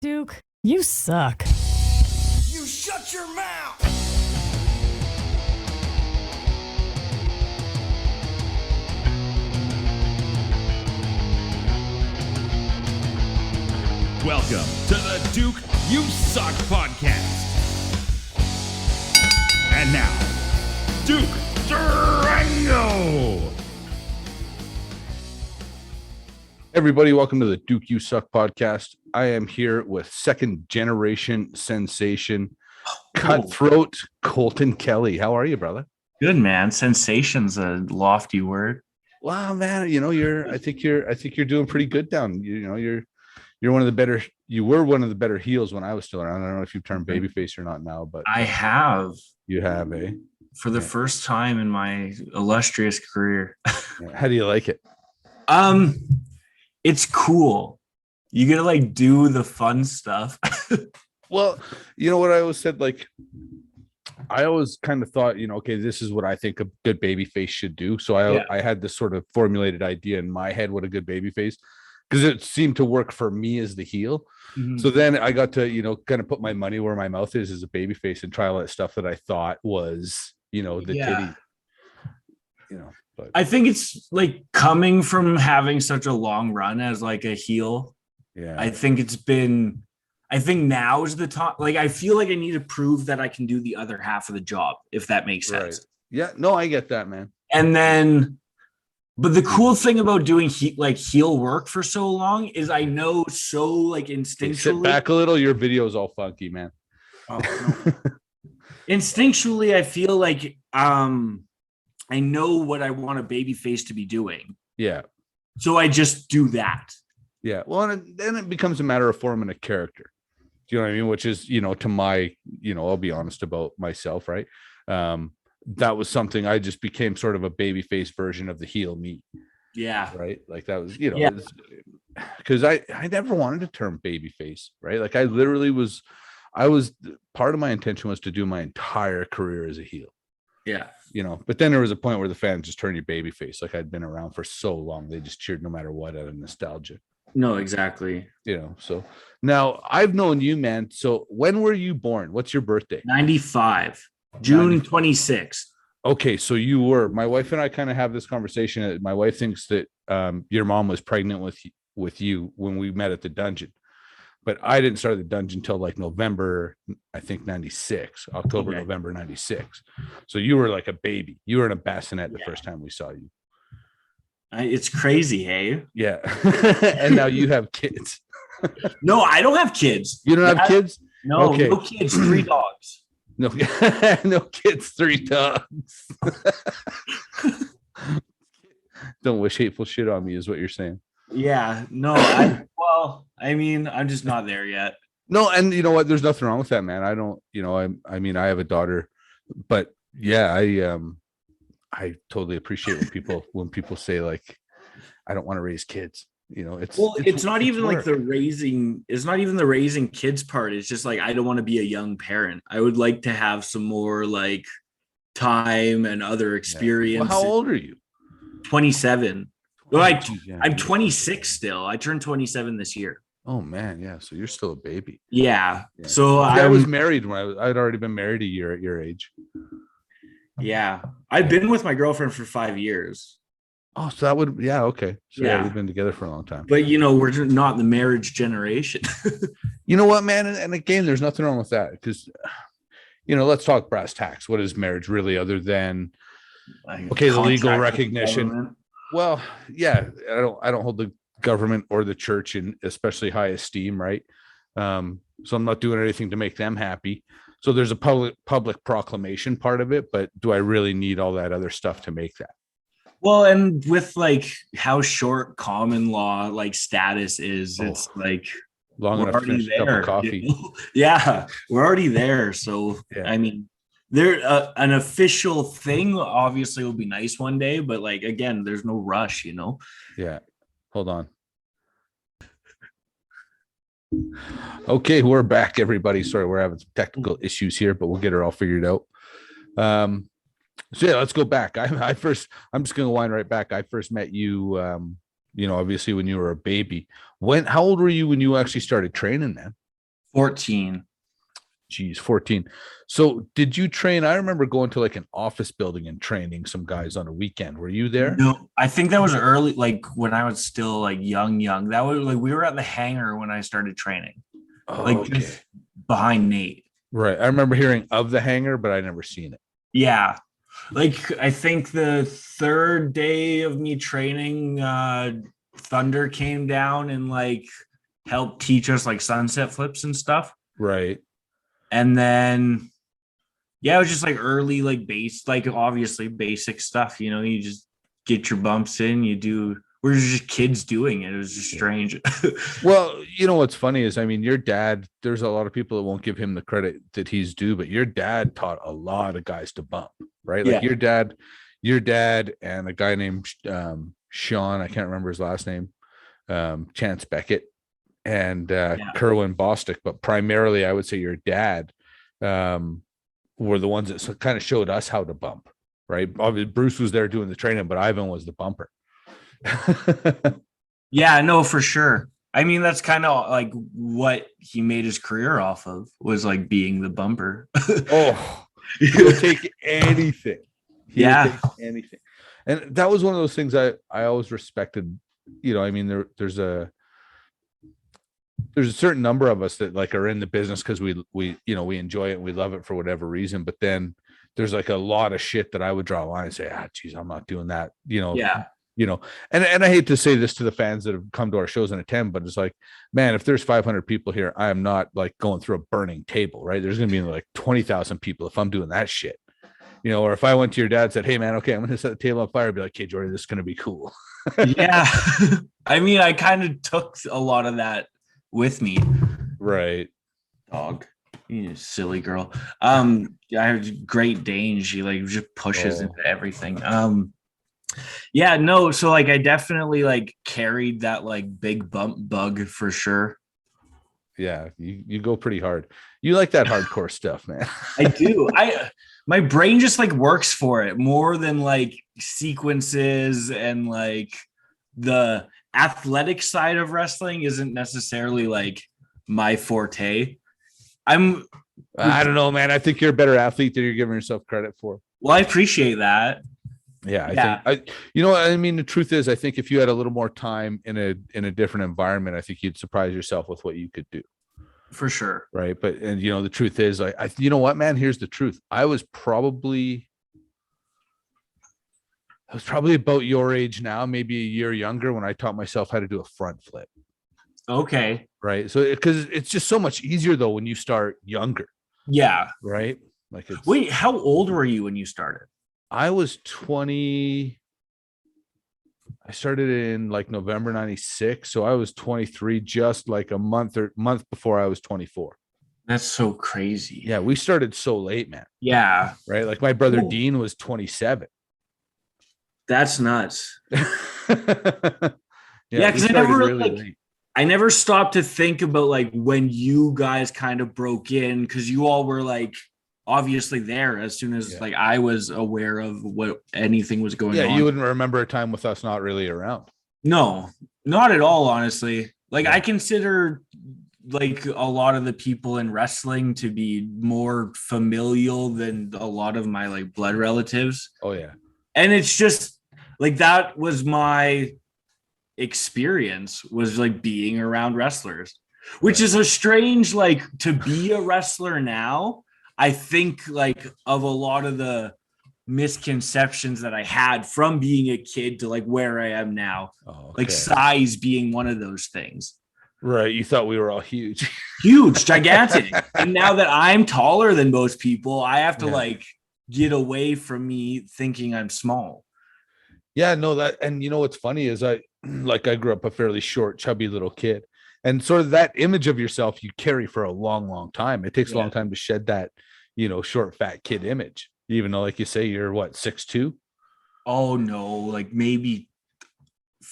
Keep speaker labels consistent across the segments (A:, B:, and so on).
A: Duke, you suck.
B: You shut your mouth!
C: Welcome to the Duke You Suck podcast. And now, Duke Durango.
D: Everybody, welcome to the Duke You Suck podcast. I am here with second generation sensation, Cut Throat Colton Kelly. How are you, brother?
E: Good, man. Sensation's a lofty word.
D: Wow, man. I think you're doing pretty good down. You're one of the better. You were one of the better heels when I was still around. I don't know if you've turned babyface or not now, but
E: I have.
D: You have, eh?
E: For the first time in my illustrious career.
D: How do you like it?
E: It's cool. You get to do the fun stuff.
D: Well, you know what I always said, I always kind of thought, okay, this is what I think a good baby face should do. So I had this sort of formulated idea in my head what a good baby face, because it seemed to work for me as the heel. Mm-hmm. So then I got to, kind of put my money where my mouth is as a baby face and try all that stuff that I thought was, titty. But
E: I think it's coming from having such a long run as a heel.
D: Yeah.
E: I think now is the time. I feel like I need to prove that I can do the other half of the job, if that makes sense.
D: Right. Yeah, no, I get that, man.
E: And then, but the cool thing about doing heel work for so long is I know so instinctually.
D: Sit back a little. Your video is all funky, man.
E: Oh, no. Instinctually, I feel I know what I want a baby face to be doing.
D: Yeah.
E: So I just do that.
D: Yeah. Well, and then it becomes a matter of forming a character. Do you know what I mean? Which is, to my, I'll be honest about myself, right? That was something I just became sort of a baby face version of the heel me.
E: Yeah.
D: Right. That was, because I never wanted to turn baby face, right? I was part of my intention was to do my entire career as a heel.
E: Yeah.
D: But then there was a point where the fans just turned you baby face. I'd been around for so long. They just cheered no matter what out of nostalgia.
E: No, exactly.
D: So now I've known you, man. So when were you born? What's your birthday?
E: 95, June 26th.
D: Okay. So my wife and I kind of have this conversation. My wife thinks that your mom was pregnant with you when we met at the dungeon. But I didn't start the dungeon until November, I think 96, October, okay. November 96. So you were like a baby. You were in a bassinet the first time we saw you.
E: It's crazy, hey?
D: Yeah. And now you have kids.
E: No, I don't have kids.
D: You don't have kids?
E: No, okay. No kids, 3 dogs.
D: No, no kids, 3 dogs. Don't wish hateful shit on me is what you're saying.
E: Yeah, no, I'm just not there yet.
D: No, and you know what? There's nothing wrong with that, man. I don't, I have a daughter, but yeah, I totally appreciate when people say I don't want to raise kids.
E: It's not even the raising kids part. It's just I don't want to be a young parent. I would like to have some more time and other experience.
D: Well, how old are you?
E: 27. Well, I'm 26 still. I turned 27 this year.
D: Oh man, yeah. So you're still a baby.
E: Yeah. So
D: I was married when I'd already been married a year at your age.
E: Yeah, I've been with my girlfriend for 5 years.
D: Oh, so that would okay. So we've been together for a long time.
E: But we're not the marriage generation.
D: You know what, man? And again, there's nothing wrong with that because let's talk brass tacks. What is marriage really, other than the legal recognition? Well, yeah, I don't hold the government or the church in especially high esteem, right? So I'm not doing anything to make them happy. So there's a public proclamation part of it, but do I really need all that other stuff to make that?
E: Well, and with how short common law status is, it's
D: long enough to finish a cup of coffee.
E: Yeah, we're already there. So I mean, there an official thing obviously will be nice one day, but again, there's no rush,
D: Yeah. Hold on. Okay, we're back, everybody. Sorry, we're having some technical issues here, but we'll get it all figured out. So let's go back. I'm just gonna wind right back. I first met you obviously when you were a baby. How old were you when you actually started training, man?
E: 14.
D: Geez, 14. So did you train? I remember going to like an office building and training some guys on a weekend. Were you there?
E: No, I think that was early, like when I was still like young. That was like we were at the hangar when I started training, like
D: Okay.
E: just behind Nate.
D: Right. I remember hearing of the hangar, but I never seen it.
E: Yeah. Like I think the third day of me training, Thunder came down and like helped teach us like sunset flips and stuff.
D: Right.
E: And then yeah, it was just like early, like like obviously basic stuff, you know, you just get your bumps in, we're just kids doing it. It was just strange.
D: Well, you know what's funny is, I mean, your dad, there's a lot of people that won't give him the credit that he's due, but your dad taught a lot of guys to bump, right? Like your dad and a guy named Sean, I can't remember his last name, Chance Beckett and Kerwin Bostick, but primarily I would say your dad were the ones that kind of showed us how to bump, right? Obviously, Bruce was there doing the training, but Ivan was the bumper.
E: Yeah, no, for sure. I mean, that's kind of like what he made his career off of, was like being the bumper.
D: Oh, he'll take anything.
E: Take
D: anything. And that was one of those things I always respected. You know, I mean, there's a certain number of us that like are in the business because we we enjoy it and we love it for whatever reason. But then there's like a lot of shit that I would draw a line and say, geez, I'm not doing that. And I hate to say this to the fans that have come to our shows and attend, but it's like, man, if there's 500 people here, I am not like going through a burning table, right? There's going to be like 20,000 people if I'm doing that shit, or if I went to your dad and said, hey man, okay, I'm going to set the table on fire, I'd be like, okay, Jordy, this is going to be cool.
E: Yeah. I mean, I kind of took a lot of that with me.
D: Right.
E: Dog. You silly girl. I have Great Dane. She like just pushes into everything. Yeah, no, so like I definitely like carried that like big bump bug for sure.
D: Yeah, you go pretty hard. You like that hardcore stuff, man.
E: I do. My brain just like works for it more than like sequences, and like the athletic side of wrestling isn't necessarily like my forte. I
D: don't know, man. I think you're a better athlete than you're giving yourself credit for.
E: Well, I appreciate that.
D: Yeah, I think I mean, the truth is, I think if you had a little more time in a different environment, I think you'd surprise yourself with what you could do.
E: For sure.
D: Right. But, and the truth is, you know what, man, here's the truth. I was probably about your age now, maybe a year younger, when I taught myself how to do a front flip.
E: Okay.
D: Right. So because it's just so much easier though when you start younger.
E: Yeah.
D: Right. Like
E: wait, how old were you when you started?
D: I was 20. I started in like November 96. So I was 23, just like a month before I was 24.
E: That's so crazy.
D: Yeah. We started so late, man.
E: Yeah.
D: Right. Like my brother Dean was 27.
E: That's nuts.
D: Yeah.
E: Because I never stopped to think about like when you guys kind of broke in, because you all were like obviously there as soon as like I was aware of what anything was going on.
D: Yeah, you wouldn't remember a time with us not really around.
E: No, not at all, honestly. Like I consider like a lot of the people in wrestling to be more familial than a lot of my like blood relatives.
D: Oh yeah.
E: And it's just like that was my experience, was like being around wrestlers, which is a strange, like, to be a wrestler now. I think like of a lot of the misconceptions that I had from being a kid to like where I am now, like size being one of those things.
D: Right. You thought we were all huge,
E: gigantic. And now that I'm taller than most people, I have to like get away from me thinking I'm small.
D: Yeah, no, that, and what's funny is I grew up a fairly short, chubby little kid, and sort of that image of yourself you carry for a long, long time. It takes a long time to shed that, short, fat kid image, even though, like you say, you're what, 6'2"?
E: Oh no, like maybe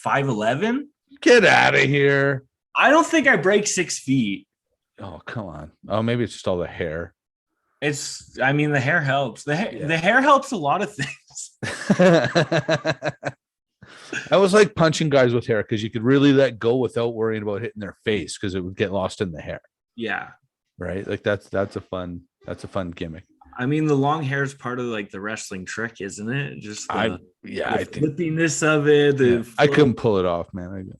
E: 5'11".
D: Get out of here.
E: I don't think I break 6 feet.
D: Oh, come on. Oh, maybe it's just all the hair.
E: The hair helps. The hair helps a lot of things.
D: I was like punching guys with hair because you could really let go without worrying about hitting their face because it would get lost in the hair.
E: Yeah.
D: right? Like that's a fun gimmick.
E: I mean, the long hair is part of like the wrestling trick, isn't it? Just the,
D: I think
E: flippiness of it.
D: I couldn't pull it off, man.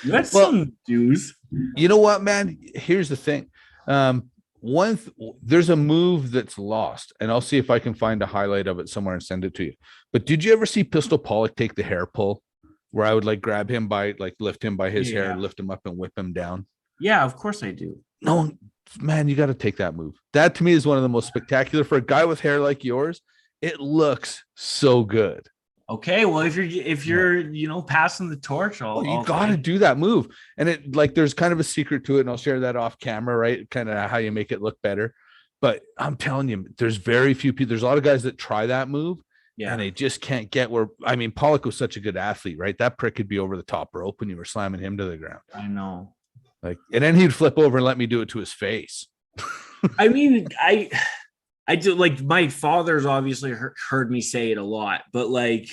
E: You had some dues.
D: You know what, man? Here's the thing. There's a move that's lost, and I'll see if I can find a highlight of it somewhere and send it to you. But did you ever see Pistol Pollock take the hair pull, where I would like grab him by like lift him by his hair, lift him up, and whip him down?
E: Yeah, of course I do.
D: No, man, you got to take that move. That to me is one of the most spectacular for a guy with hair like yours. It looks so good.
E: Okay, well, if you're passing the torch,
D: you got to do that move. And it like there's kind of a secret to it, and I'll share that off camera, right? Kind of how you make it look better. But I'm telling you, there's very few people. There's a lot of guys that try that move, and they just can't get where. I mean, Pollock was such a good athlete, right? That prick could be over the top rope when you were slamming him to the ground.
E: I know.
D: Like, and then he'd flip over and let me do it to his face.
E: I mean, I do, like, my father's obviously heard me say it a lot, but like,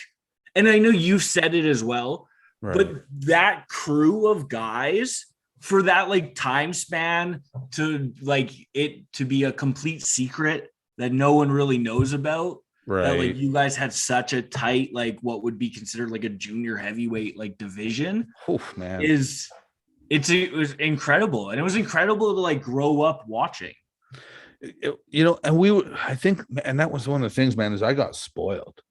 E: and I know you've said it as well, right. But that crew of guys for that like time span to like it to be a complete secret that no one really knows about, right? That like you guys had such a tight, like what would be considered like a junior heavyweight like division.
D: Oof, man.
E: It was incredible. And it was incredible to like grow up watching.
D: And I think, and that was one of the things, man, is I got spoiled.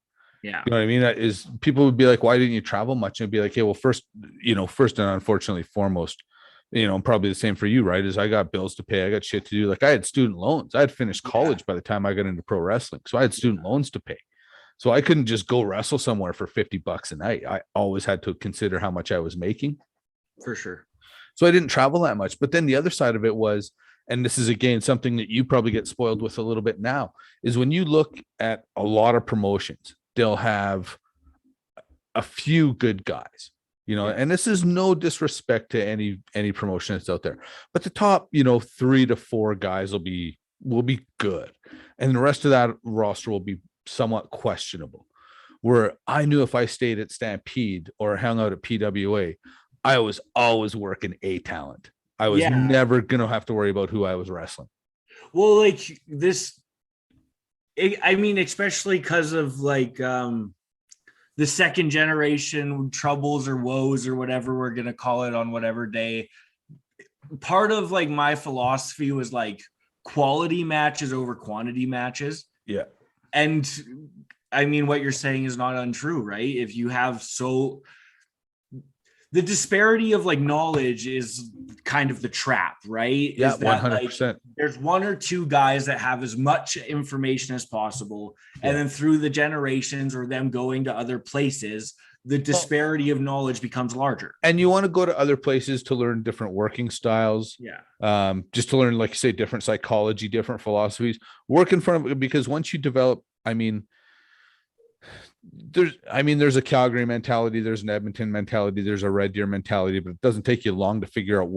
E: Yeah.
D: You know what I mean? Is people would be like, why didn't you travel much? And it'd be like, hey, well, first and unfortunately foremost, probably the same for you, right? Is I got bills to pay. I got shit to do. Like I had student loans. I had finished college by the time I got into pro wrestling. So I had student loans to pay. So I couldn't just go wrestle somewhere for $50 a night. I always had to consider how much I was making.
E: For sure.
D: So I didn't travel that much. But then the other side of it was, and this is again something that you probably get spoiled with a little bit now, is when you look at a lot of promotions, they'll have a few good guys, and this is no disrespect to any promotion that's out there, but the top 3 to 4 guys will be good, and the rest of that roster will be somewhat questionable. Where I knew if I stayed at Stampede or hung out at PWA, I was always working a talent. I was never going to have to worry about who I was wrestling.
E: Well, like this, I mean, especially because of like the second generation troubles or woes or whatever we're going to call it on whatever day. Part of like my philosophy was like quality matches over quantity matches.
D: Yeah.
E: And I mean, what you're saying is not untrue, right? If you have the disparity of like knowledge is kind of the trap, right?
D: Yeah,
E: is that
D: 100%.
E: Like, there's 1 or 2 guys that have as much information as possible. And then through the generations or them going to other places, the disparity of knowledge becomes larger.
D: And you want to go to other places to learn different working styles.
E: Yeah.
D: Just to learn, like you say, different psychology, different philosophies. Work in front of it, because once you develop, there's a Calgary mentality, there's an Edmonton mentality, there's a Red Deer mentality, but it doesn't take you long to figure out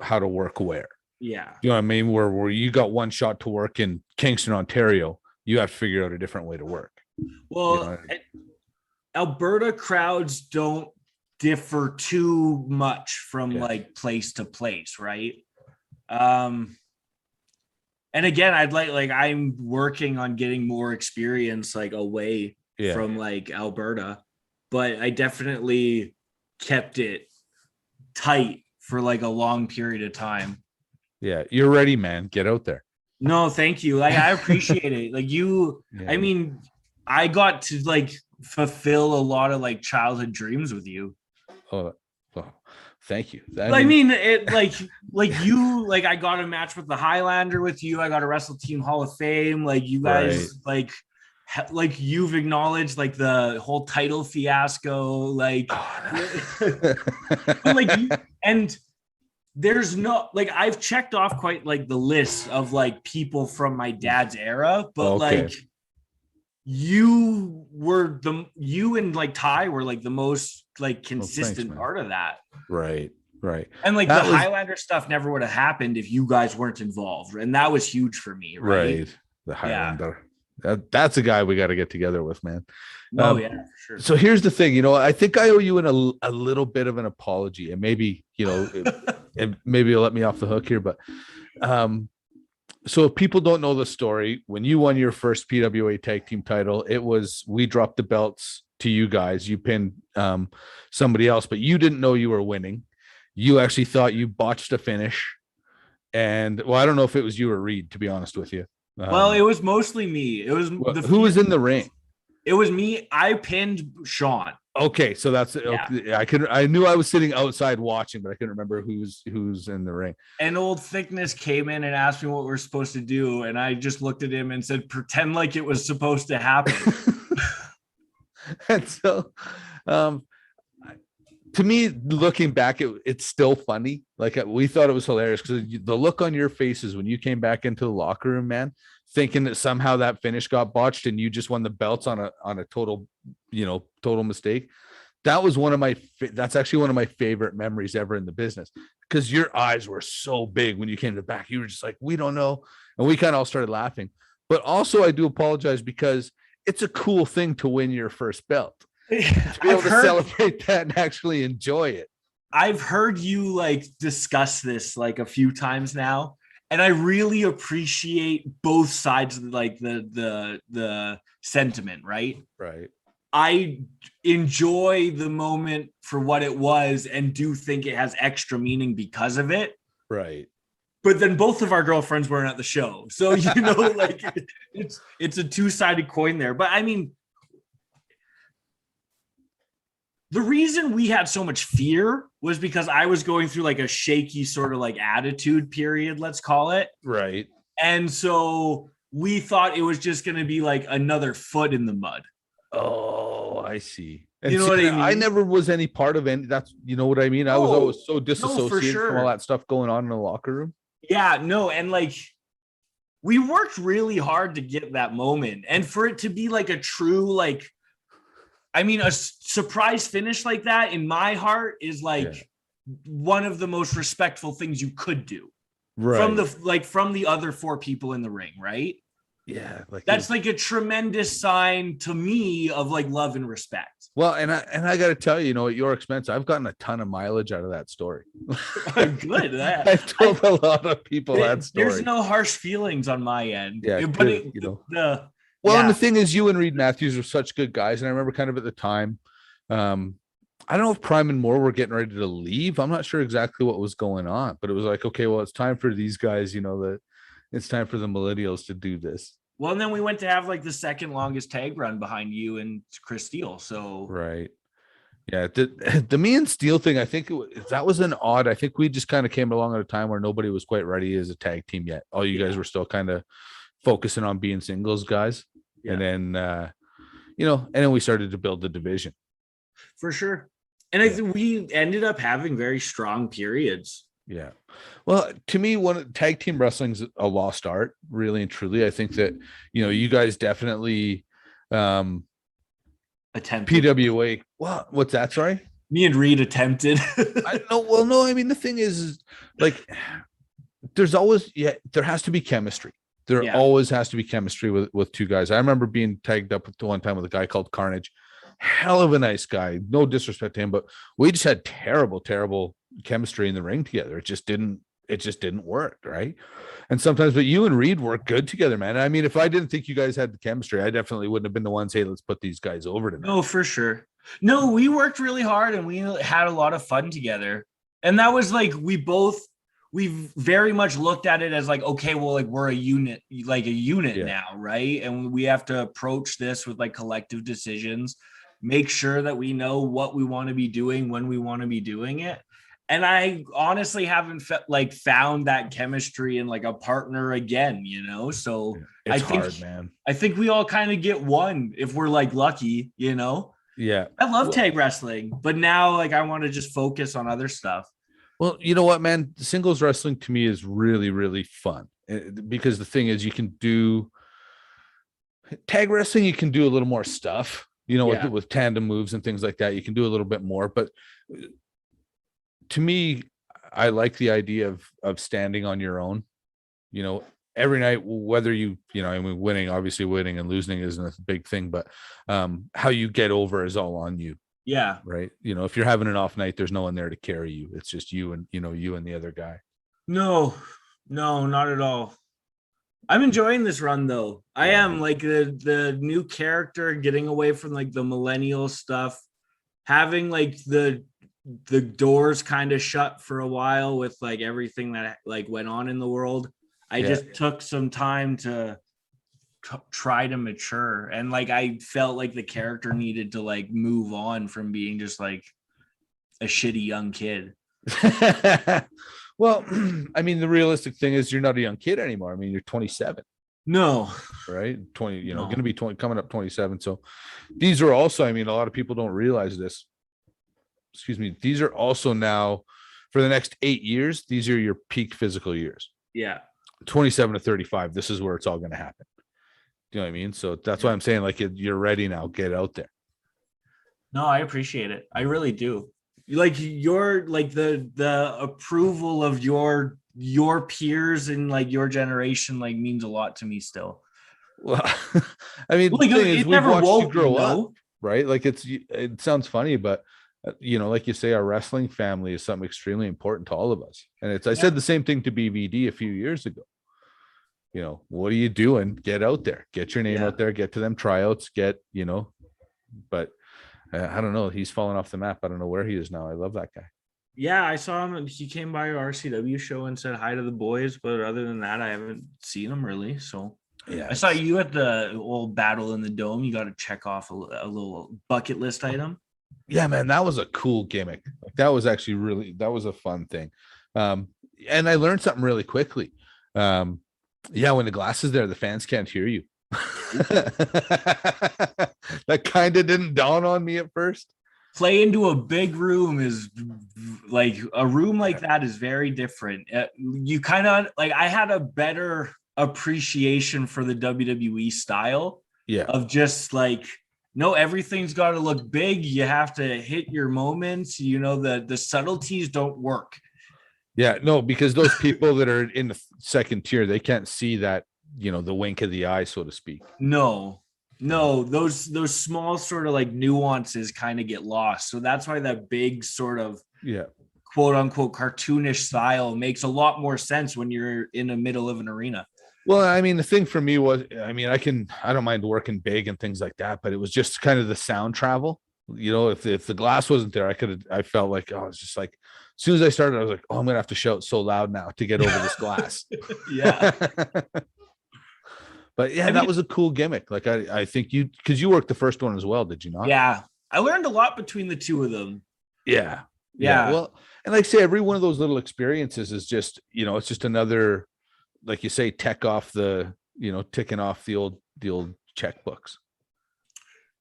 D: how to work where.
E: Yeah.
D: You know what I mean? Where you got one shot to work in Kingston, Ontario, you have to figure out a different way to work.
E: Well, Alberta crowds don't differ too much from like place to place, right? And again, I'm working on getting more experience like away from like Alberta, but I definitely kept it tight for like a long period of time.
D: Yeah, you're ready, man. Get out there.
E: No, thank you. Like I appreciate it. Like you, I mean, I got to like fulfill a lot of like childhood dreams with you.
D: Oh, thank you.
E: I mean, it like you, like I got a match with the Highlander with you. I got a Wrestle Team Hall of Fame. Like you guys, like you've acknowledged like the whole title fiasco, like, and there's no, like, I've checked off quite like the list of like people from my dad's era, but like you and like Ty were like the most like consistent part of that.
D: Right.
E: And like the Highlander stuff never would have happened if you guys weren't involved. And that was huge for me. Right.
D: The Highlander. Yeah. That's a guy we got to get together with, man.
E: Oh yeah, for sure.
D: So here's the thing, I think I owe you a little bit of an apology, and maybe, and maybe you'll let me off the hook here, but so if people don't know the story, when you won your first PWA tag team title, we dropped the belts to you guys. You pinned somebody else, but you didn't know you were winning. You actually thought you botched a finish. And well, I don't know if it was you or Reed, to be honest with you.
E: Well, it was mostly me. It was
D: who was in the ring?
E: It was me. I pinned Sean.
D: Okay, so that's okay. I knew I was sitting outside watching, but I couldn't remember who's in the ring.
E: And Old Thickness came in and asked me what we're supposed to do, and I just looked at him and said, "Pretend like it was supposed to happen."
D: And so, to me, looking back, it's still funny. Like we thought it was hilarious because the look on your faces when you came back into the locker room, man, thinking that somehow that finish got botched and you just won the belts on a total mistake. That's actually one of my favorite memories ever in the business, because your eyes were so big when you came to the back. You were just like, we don't know. And we kind of all started laughing. But also I do apologize because it's a cool thing to win your first belt. To be able to celebrate that and actually enjoy it.
E: I've heard you like discuss this like a few times now, and I really appreciate both sides of like the sentiment, right?
D: Right.
E: I enjoy the moment for what it was and do think it has extra meaning because of it.
D: Right.
E: But then both of our girlfriends weren't at the show. So, like it's a two-sided coin there. But I mean, the reason we had so much fear was because I was going through like a shaky sort of like attitude period, let's call it.
D: Right.
E: And so we thought it was just going to be like another foot in the mud.
D: Oh, I see. And
E: you know what I mean?
D: I never was any part of any. That's, you know what I mean? I was always so disassociated from all that stuff going on in the locker room.
E: Yeah, no. And like, we worked really hard to get that moment, and for it to be like a true, like, I mean, a surprise finish like that in my heart is like one of the most respectful things you could do, right? From the other four people in the ring, right?
D: Yeah, like
E: that's like a tremendous sign to me of like love and respect.
D: Well, and I got to tell you, at your expense, I've gotten a ton of mileage out of that story.
E: Good.
D: I've told a lot of people that story.
E: There's no harsh feelings on my end.
D: Yeah,
E: but
D: and the thing is, you and Reed Matthews are such good guys, and I remember kind of at the time, I don't know if Prime and Moore were getting ready to leave. I'm not sure exactly what was going on, but it was like, okay, well, it's time for these guys, that it's time for the millennials to do this.
E: Well, and then we went to have like the second longest tag run behind you and Chris Steele. So
D: right. Yeah. The me and Steele thing, I think that was an odd. I think we just kind of came along at a time where nobody was quite ready as a tag team yet. All you guys were still kind of focusing on being singles guys. Yeah. And then, and then we started to build the division.
E: For sure. And I think we ended up having very strong periods.
D: Yeah. Well, to me, tag team wrestling's a lost art, really and truly. I think that, you guys definitely
E: attempted
D: PWA. Well, what's that? Sorry?
E: Me and Reed attempted.
D: No, I mean, the thing is like, there's always, there has to be chemistry. There always has to be chemistry with two guys. I remember being tagged up one time with a guy called Carnage. Hell of a nice guy. No disrespect to him, but we just had terrible chemistry in the ring together. It just didn't work, right? And sometimes, but you and Reed work good together, man. I mean, if I didn't think you guys had the chemistry, I definitely wouldn't have been the ones, hey, let's put these guys over tonight.
E: No, for sure. No, we worked really hard and we had a lot of fun together. And that was like, we very much looked at it as like, okay, well, like we're a unit now, right? And we have to approach this with like collective decisions, make sure that we know what we want to be doing when we want to be doing it. And I honestly haven't found that chemistry in like a partner again, So
D: it's hard, man.
E: I think we all kind of get one if we're like lucky,
D: Yeah.
E: I love tag wrestling, but now like I want to just focus on other stuff.
D: Well, you know what, man? Singles wrestling to me is really, really fun because the thing is, you can do tag wrestling. You can do a little more stuff, with tandem moves and things like that. You can do a little bit more, but to me, I like the idea of standing on your own, every night, whether winning and losing isn't a big thing, but how you get over is all on you.
E: Yeah.
D: right? If you're having an off night, there's no one there to carry you. It's just you and you and the other guy.
E: No, not at all. I'm enjoying this run though. I am like the new character, getting away from like the millennial stuff, having like the doors kind of shut for a while with like everything that like went on in the world. I just took some time to try to mature, and like I felt like the character needed to like move on from being just like a shitty young kid.
D: Well, I mean, the realistic thing is you're not a young kid anymore. I mean, you're 27.
E: No.
D: Right? 20,
E: No.
D: Going to be 20, coming up 27. So these are also, I mean, a lot of people don't realize this. Excuse me. These are also now for the next 8 years. These are your peak physical years.
E: Yeah.
D: 27 to 35. This is where it's all going to happen. Do you know what I mean? So that's why I'm saying, like, you're ready now. Get out there.
E: No, I appreciate it. I really do. Like your like the approval of your peers in like your generation like means a lot to me still.
D: Well, I mean,
E: like,
D: the thing is, we've watched you grow up, right? Like it sounds funny, but like you say, our wrestling family is something extremely important to all of us. And I said the same thing to BVD a few years ago. What are you doing? Get out there, get your name out there, get to them tryouts, but I don't know. He's fallen off the map. I don't know where he is now. I love that guy.
E: Yeah, I saw him. He came by our RCW show and said hi to the boys, but other than that, I haven't seen him really. So yeah, I saw you at the old Battle in the Dome. You got to check off a little bucket list item.
D: Yeah, man, that was a cool gimmick. Like, that was actually that was a fun thing. And I learned something really quickly. When the glass is there, the fans can't hear you. That kind of didn't dawn on me at first.
E: Play into a big room is like a room like that is very different. You kind of like, I had a better appreciation for the WWE style of just like, no, everything's got to look big. You have to hit your moments. The subtleties don't work.
D: Yeah, no, because those people that are in the second tier, they can't see that, the wink of the eye, so to speak.
E: No, those small sort of like nuances kind of get lost. So that's why that big sort of quote unquote cartoonish style makes a lot more sense when you're in the middle of an arena.
D: Well, I mean, the thing for me was, I mean, I don't mind working big and things like that, but it was just kind of the sound travel. If the glass wasn't there, I felt like, it's just like, as soon as I started, I was like, I'm gonna have to shout so loud now to get over this glass.
E: Yeah.
D: But yeah, that was a cool gimmick. Like I think because you worked the first one as well, did you not?
E: Yeah, I learned a lot between the two of them.
D: Yeah. Well, and like I say, every one of those little experiences is just, it's just another, like you say, ticking off the old checkbooks.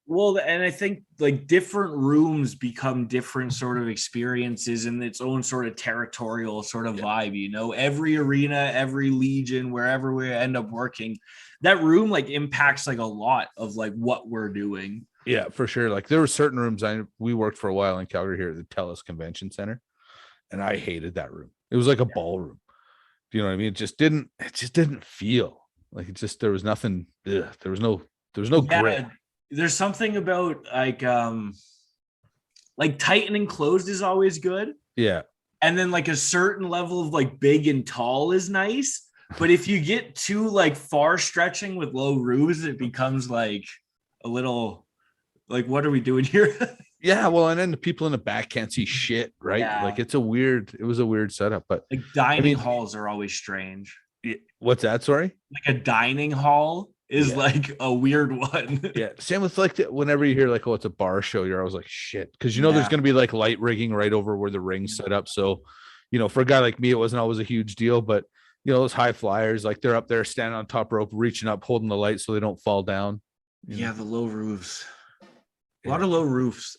E: Well, and I think like different rooms become different sort of experiences in its own sort of territorial sort of vibe. Every arena, every legion, wherever we end up working, that room like impacts like a lot of like what we're doing.
D: Yeah, for sure. Like there were certain rooms we worked for a while in Calgary here at the TELUS Convention Center, and I hated that room. It was like a ballroom. Do you know what I mean? It just didn't feel like there was nothing. There was no grit.
E: There's something about like tight and enclosed is always good.
D: Yeah.
E: And then like a certain level of like big and tall is nice. But if you get too like far stretching with low roofs, it becomes like a little like, what are we doing here?
D: Yeah. Well, and then the people in the back can't see shit, right? Yeah. Like it was a weird setup, but
E: like dining halls are always strange.
D: What's that? Sorry?
E: Like a dining hall is like a weird one.
D: Yeah. Same with like whenever you hear like, it's a bar show, you're always like, shit. Cause there's going to be like light rigging right over where the ring's set up. So, for a guy like me, it wasn't always a huge deal, but those high flyers, like they're up there standing on top rope, reaching up, holding the light so they don't fall down.
E: Yeah. The low roofs, a lot of low roofs.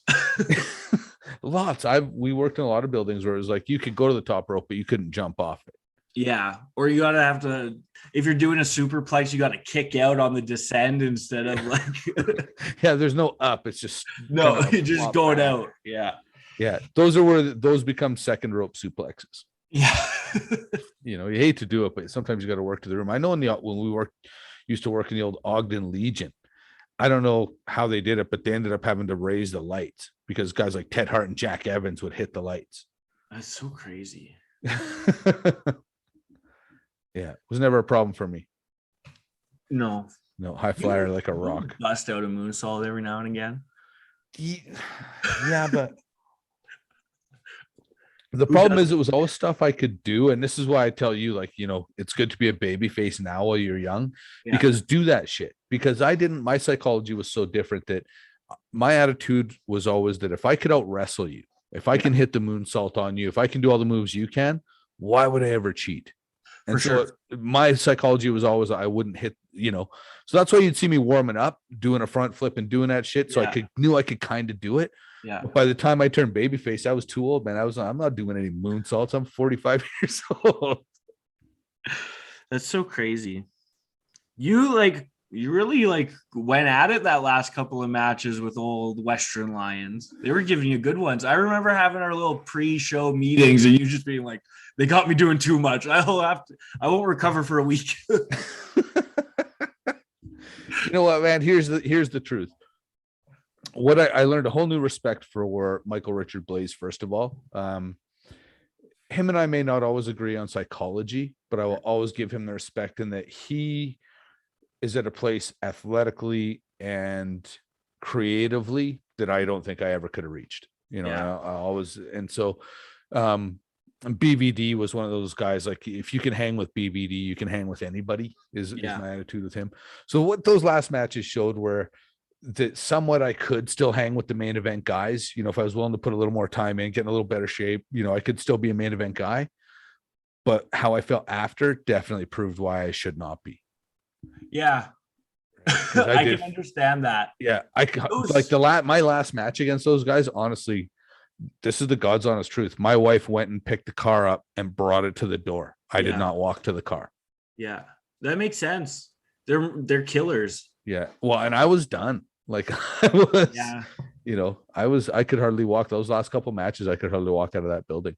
D: Lots. We worked in a lot of buildings where it was like, you could go to the top rope, but you couldn't jump off it.
E: Yeah. Or you got to have to, if you're doing a superplex, you got to kick out on the descend instead of like,
D: yeah, there's no up. It's just,
E: you're just going out. Yeah.
D: Yeah. Those are where those become second rope suplexes.
E: Yeah.
D: You hate to do it, but sometimes you got to work to the room. I know when we used to work in the old Ogden Legion, I don't know how they did it, but they ended up having to raise the lights because guys like Ted Hart and Jack Evans would hit the lights.
E: That's so crazy.
D: Yeah, it was never a problem for me.
E: No.
D: No, high flyer like a rock.
E: Bust out a moonsault every now and again.
D: Yeah, but the problem is it was always stuff I could do. And this is why I tell you, like, you know, it's good to be a baby face now while you're young, because do that shit. Because my psychology was so different that my attitude was always that if I could out wrestle you, if I can hit the moonsault on you, if I can do all the moves you can, why would I ever cheat? And so my psychology was always I wouldn't hit, you know. So that's why you'd see me warming up, doing a front flip and doing that shit. So I knew I could kind of do it.
E: Yeah.
D: But by the time I turned babyface, I was too old, man. I'm not doing any moonsaults. I'm 45 years old.
E: That's so crazy. You really went at it that last couple of matches with old Western Lions. They were giving you good ones. I remember having our little pre-show meetings and you just being like, they got me doing too much. I won't recover for a week.
D: You know what, man? Here's the truth. What I learned a whole new respect for Michael Richard Blaze, first of all. Him and I may not always agree on psychology, but I will always give him the respect in that he is at a place athletically and creatively that I don't think I ever could have reached. You know, I always, and so BVD was one of those guys, like if you can hang with BVD, you can hang with anybody is my attitude with him. So what those last matches showed were that somewhat I could still hang with the main event guys. You know, if I was willing to put a little more time in, get in a little better shape, you know, I could still be a main event guy. But how I felt after definitely proved why I should not be.
E: Yeah. I can understand that.
D: Yeah. My last match against those guys, honestly, this is the God's honest truth. My wife went and picked the car up and brought it to the door. I did not walk to the car.
E: Yeah. That makes sense. They're killers.
D: Yeah. Well, and I was done. Like I was, you know, I could hardly walk those last couple matches. I could hardly walk out of that building.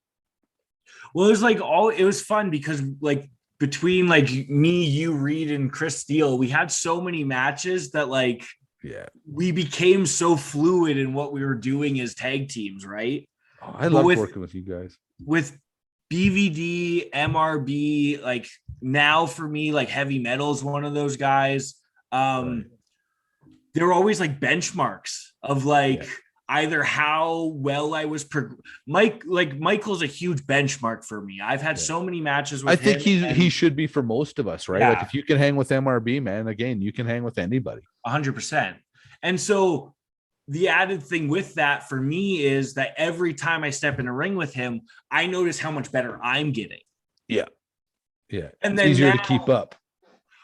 E: Well, it was fun because like between like me, you, Reed, and Chris Steele, we had so many matches that like, we became so fluid in what we were doing as tag teams, right?
D: Oh, I love working with you guys.
E: With BVD, MRB, like now for me, like Heavy Metal is one of those guys. There were always like benchmarks of like either how well I was. Michael's a huge benchmark for me. I've had so many matches with him. I think
D: he should be for most of us, right? Like if you can hang with MRB, man, again, you can hang with anybody.
E: 100%. And so the added thing with that for me is that every time I step in a ring with him, I notice how much better I'm getting.
D: Yeah. Yeah.
E: And
D: it's
E: then
D: easier to keep up.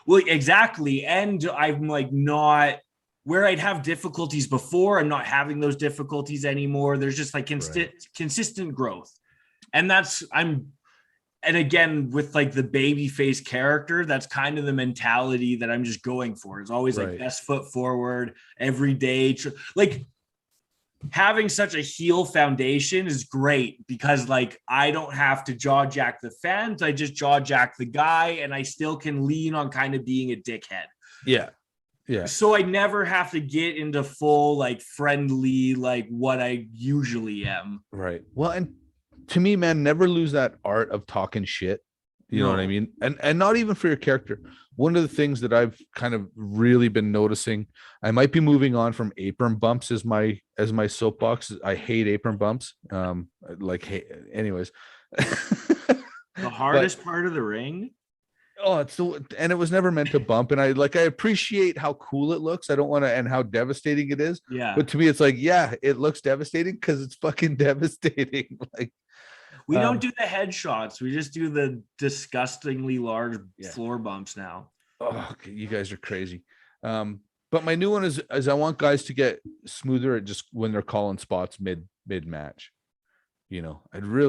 E: Well, exactly. And I'm like not where I'd have difficulties before. I'm not having those difficulties anymore. There's just like consistent growth. And and again, with like the baby face character, that's kind of the mentality that I'm just going for. It's always like best foot forward every day. Like having such a heel foundation is great because like I don't have to jaw jack the fans. I just jaw jack the guy and I still can lean on kind of being a dickhead.
D: Yeah. Yeah.
E: So I never have to get into full like friendly, like what I usually am.
D: Right. Well, and to me, man, never lose that art of talking shit. You know what I mean? And not even for your character. One of the things that I've kind of really been noticing, I might be moving on from apron bumps as my soapbox. I hate apron bumps. Anyways.
E: The hardest part of the ring.
D: Oh, and it was never meant to bump. And I appreciate how cool it looks. I don't want to, and how devastating it is.
E: Yeah.
D: But to me, it's like, it looks devastating because it's fucking devastating. Like,
E: we don't do the headshots. We just do the disgustingly large floor bumps now.
D: Oh, you guys are crazy. But my new one is I want guys to get smoother at just when they're calling spots mid match. You know,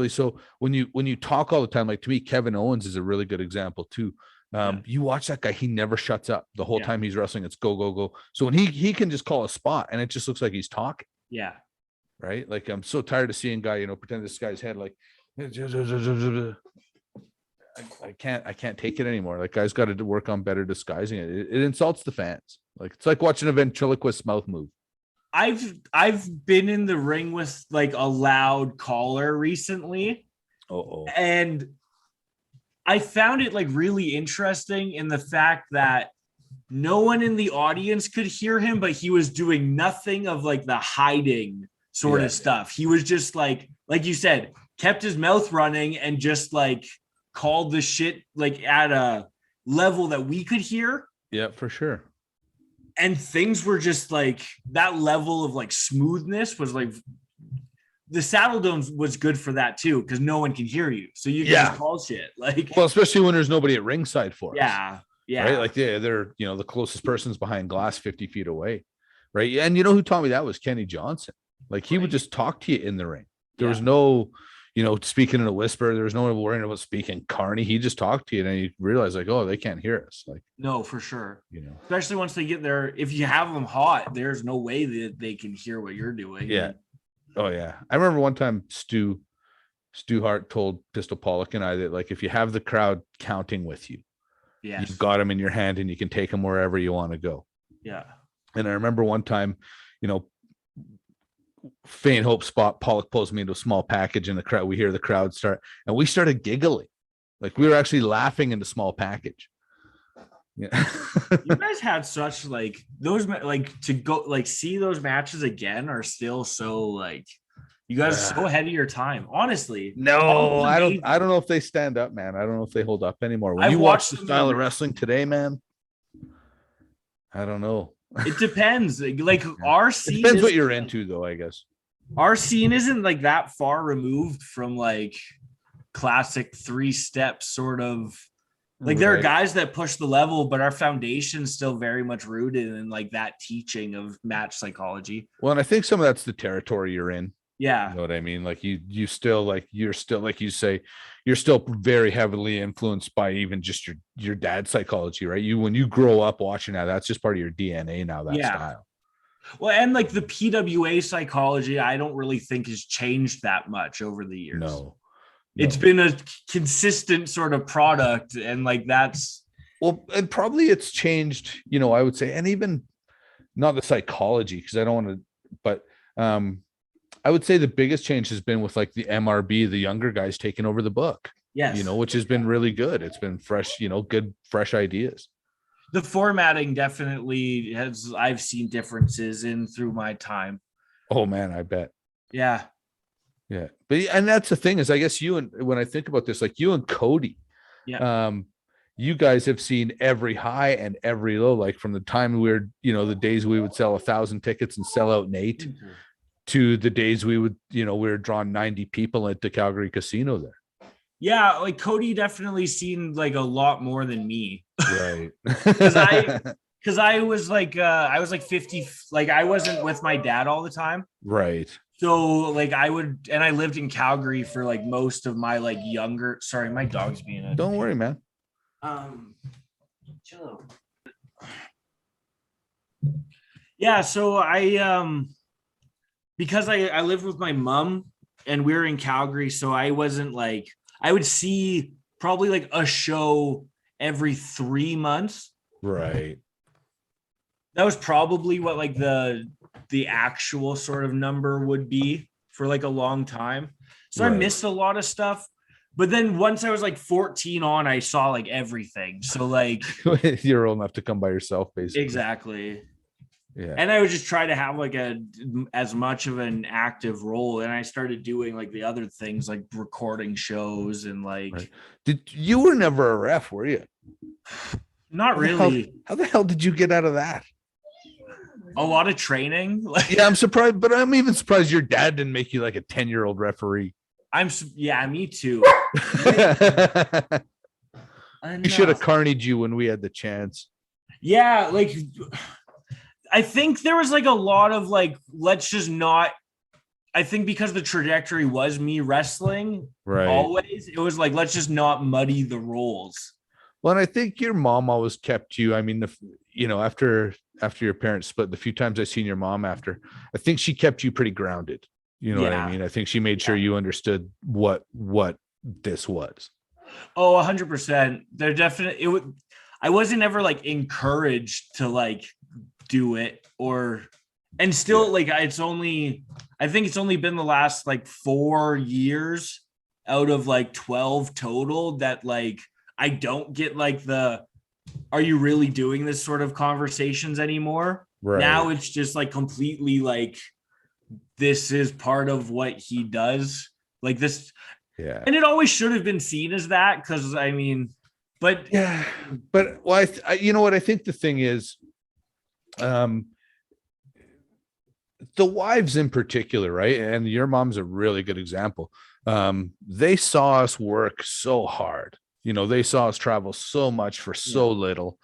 D: so when you talk all the time, like to me, Kevin Owens is a really good example too. You watch that guy, he never shuts up the whole time he's wrestling. It's go, go, go. So when he can just call a spot and it just looks like he's talking.
E: Yeah.
D: Right. Like I'm so tired of seeing guy, pretend this guy's head like, I can't take it anymore. Like, guys got to work on better disguising it. It insults the fans. Like, it's like watching a ventriloquist mouth move.
E: I've been in the ring with like a loud caller recently. And I found it like really interesting in the fact that no one in the audience could hear him, but he was doing nothing of like the hiding sort of stuff. He was just like you said, kept his mouth running and just like called the shit like at a level that we could hear.
D: Yeah, for sure.
E: And things were just like that level of like smoothness was like the Saddle Dome was good for that too, because no one can hear you. So you can just call shit. Like,
D: well, especially when there's nobody at ringside for us.
E: Yeah.
D: Right. Like, they're the closest person's behind glass 50 feet away. Right. And you know who taught me that was Kenny Johnson. Like, he would just talk to you in the ring. There was no, speaking in a whisper. There was no one worrying about speaking Carney. He just talked to you, and you realize like, oh, they can't hear us. Like,
E: no, for sure. Especially once they get there, if you have them hot, there's no way that they can hear what you're doing.
D: Yeah. Oh yeah. I remember one time Stu Hart told Pistol Pollock and I that, like, if you have the crowd counting with you, you've got them in your hand and you can take them wherever you want to go.
E: Yeah.
D: And I remember one time, faint hope spot, Pollock pulls me into a small package in the crowd. We hear the crowd start, and we started giggling. Like, we were actually laughing in the small package. Yeah.
E: You guys had such like those, like, to go like see those matches again are still so like, you guys are so ahead of your time, honestly.
D: No, I don't know if they stand up, man. I don't know if they hold up anymore. When you watch the style of wrestling today, man, I don't know.
E: It depends. Like, our scene,
D: it depends what you're into, though, I guess.
E: Our scene isn't like that far removed from like classic 3-step sort of. Like, there are guys that push the level, but our foundation's still very much rooted in like that teaching of match psychology.
D: Well, and I think some of that's the territory you're in.
E: Yeah.
D: You know what I mean? Like, you still, like, you're still, like you say, you're still very heavily influenced by even just your dad's psychology, right? When you grow up watching that's just part of your DNA now, that style.
E: Well, and like the PWA psychology, I don't really think has changed that much over the years.
D: No.
E: It's been a consistent sort of product, and like that's
D: and probably it's changed, I would say, and even not the psychology, because I don't want to, but I would say the biggest change has been with like the MRB, the younger guys taking over the book.
E: Yes.
D: Which has been really good. It's been fresh, good, fresh ideas.
E: The formatting definitely I've seen differences in through my time.
D: Oh man, I bet.
E: Yeah.
D: Yeah. And that's the thing is, I guess when I think about this, like you and Cody, you guys have seen every high and every low, like from the time we were, the days we would sell 1,000 tickets and sell out Nate to the days we would, we were drawing 90 people at the Calgary Casino there.
E: Yeah. Like Cody definitely seen like a lot more than me.
D: Right.
E: Cause I was like 50, like I wasn't with my dad all the time.
D: Right.
E: So like I lived in Calgary for like most of my like younger, sorry, my dog's being a.
D: Don't worry, man.
E: Chill. Yeah. So because I lived with my mom and we were in Calgary. So I wasn't like, I would see probably like a show every 3 months.
D: Right.
E: That was probably what like the actual sort of number would be for like a long time. So right. I missed a lot of stuff. But then once I was like 14 on, I saw like everything. So like
D: you're old enough to come by yourself, basically.
E: Exactly.
D: Yeah.
E: And I would just try to have like as much of an active role. And I started doing like the other things like recording shows and like
D: you were never a ref, were you?
E: Not really.
D: How the hell did you get out of that?
E: A lot of training.
D: Yeah, I'm surprised, but I'm even surprised your dad didn't make you like a 10-year-old referee.
E: Me too.
D: He should have carnied you when we had the chance.
E: Yeah, like I think there was like a lot of like, let's just not. I think because the trajectory was me wrestling,
D: right?
E: Always, it was like, let's just not muddy the roles.
D: Well, and I think your mom always kept you. I mean, after your parents split, the few times I seen your mom after, I think she kept you pretty grounded. You know what I mean? I think she made sure you understood what this was.
E: Oh, 100%. They're definitely, I wasn't ever like encouraged to like do it and still like I think it's only been the last like 4 years out of like 12 total that like I don't get like are you really doing this sort of conversations anymore?
D: Right.
E: Now it's just like completely like, this is part of what he does. Like this.
D: Yeah.
E: And it always should have been seen as that. Cause I mean, but
D: yeah, but well, you know what? I think the thing is, the wives in particular, right? And your mom's a really good example. They saw us work so hard. They saw us travel so much for so little.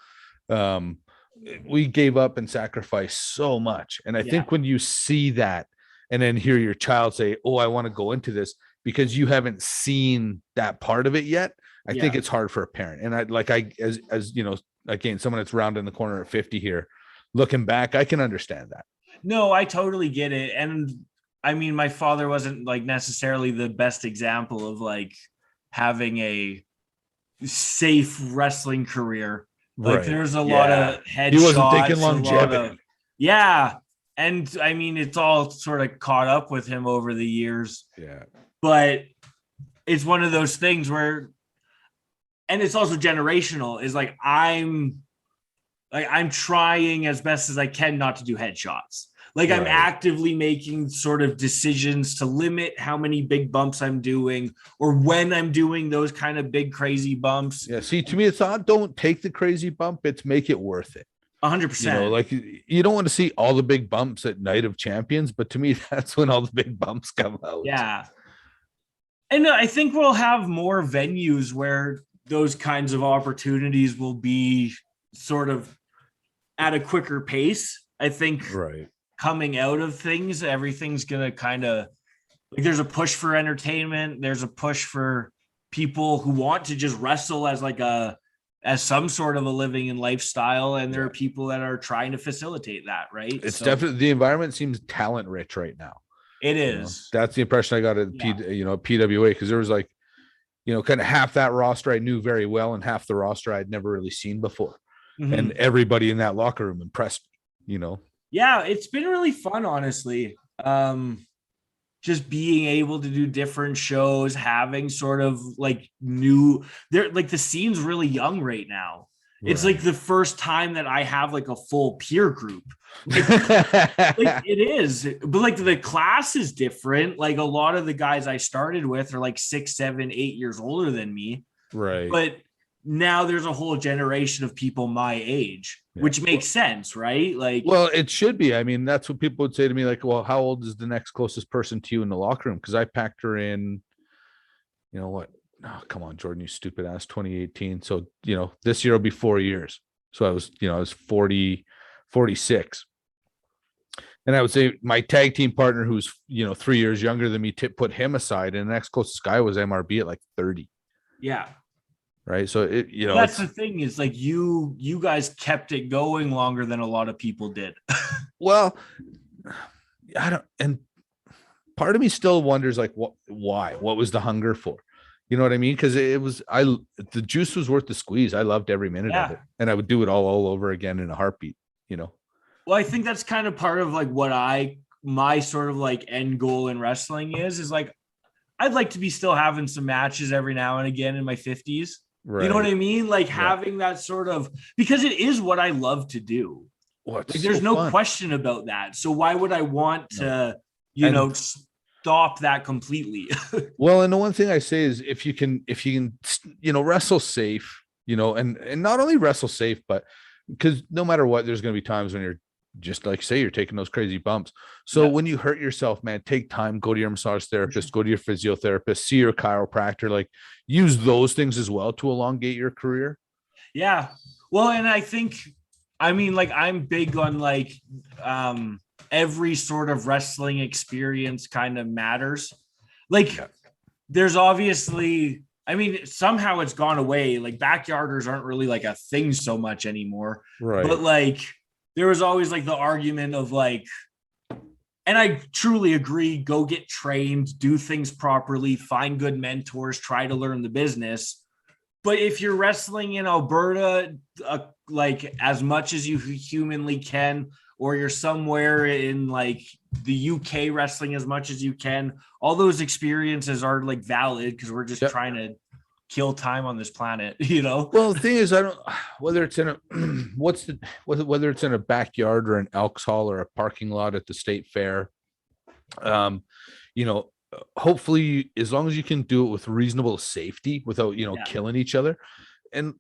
D: We gave up and sacrificed so much. And I think when you see that and then hear your child say, oh, I want to go into this because you haven't seen that part of it yet, I think it's hard for a parent. And as again, someone that's round in the corner at 50 here, looking back, I can understand that.
E: No, I totally get it. And I mean, my father wasn't like necessarily the best example of like having a safe wrestling career. Like there's a lot of headshots. He wasn't thinking longevity. And I mean, it's all sort of caught up with him over the years.
D: Yeah.
E: But it's one of those things where, and it's also generational, is like I'm trying as best as I can not to do headshots. Like I'm actively making sort of decisions to limit how many big bumps I'm doing or when I'm doing those kind of big, crazy bumps.
D: Yeah. See, to me, it's not, don't take the crazy bump. It's make it worth it.
E: 100%.
D: Like you don't want to see all the big bumps at Night of Champions, but to me, that's when all the big bumps come out.
E: Yeah. And I think we'll have more venues where those kinds of opportunities will be sort of at a quicker pace. I think coming out of things, everything's going to kind of like, there's a push for entertainment. There's a push for people who want to just wrestle as like as some sort of a living and lifestyle. And there are people that are trying to facilitate that. Right.
D: It's definitely, the environment seems talent rich right now.
E: It is.
D: That's the impression I got at PWA. Cause there was like, kind of half that roster I knew very well and half the roster I'd never really seen before. Mm-hmm. And everybody in that locker room impressed me,
E: Yeah, it's been really fun, honestly. Just being able to do different shows, having sort of like the scene's really young right now. Right. It's like the first time that I have like a full peer group. Like it is, but like the class is different. Like a lot of the guys I started with are like 6, 7, 8 years older than me.
D: Right.
E: But now there's a whole generation of people my age, which makes sense, right? Like,
D: well, it should be. I mean, that's what people would say to me, like, well, how old is the next closest person to you in the locker room? Because I packed her in, what? Oh, come on, Jordan, you stupid ass, 2018. So, this year will be 4 years. So I was 46. And I would say my tag team partner, who's, 3 years younger than me, put him aside. And the next closest guy was MRB at like 30.
E: Yeah.
D: Right. So
E: that's the thing is like you guys kept it going longer than a lot of people did.
D: Well, and part of me still wonders like why? What was the hunger for? You know what I mean? Because the juice was worth the squeeze. I loved every minute of it, and I would do it all over again in a heartbeat. Well,
E: I think that's kind of part of like what my sort of like end goal in wrestling is like I'd like to be still having some matches every now and again in my 50s. Right. You know what I mean? Like having that sort of, because it is what I love to do. Like, there's no question about that. So why would I want to, stop that completely?
D: Well, and the one thing I say is if you can, wrestle safe, and not only wrestle safe, but because no matter what, there's going to be times when you're just like, say, you're taking those crazy bumps. So when you hurt yourself, man, take time, go to your massage therapist, go to your physiotherapist, see your chiropractor, like use those things as well to elongate your career.
E: Yeah. Well, and I think, like I'm big on like, every sort of wrestling experience kind of matters. Like there's obviously, somehow it's gone away. Like backyarders aren't really like a thing so much anymore.
D: Right.
E: But like, there was always like the argument of like, and I truly agree, go get trained, do things properly, find good mentors, try to learn the business. But if you're wrestling in Alberta, like as much as you humanly can, or you're somewhere in like the UK wrestling as much as you can, all those experiences are like valid because we're just trying to kill time on this planet, you know?
D: Well, the thing is, I don't, whether it's in a, whether it's in a backyard or an Elks Hall or a parking lot at the state fair, you know, hopefully as long as you can do it with reasonable safety without, you know, killing each other, and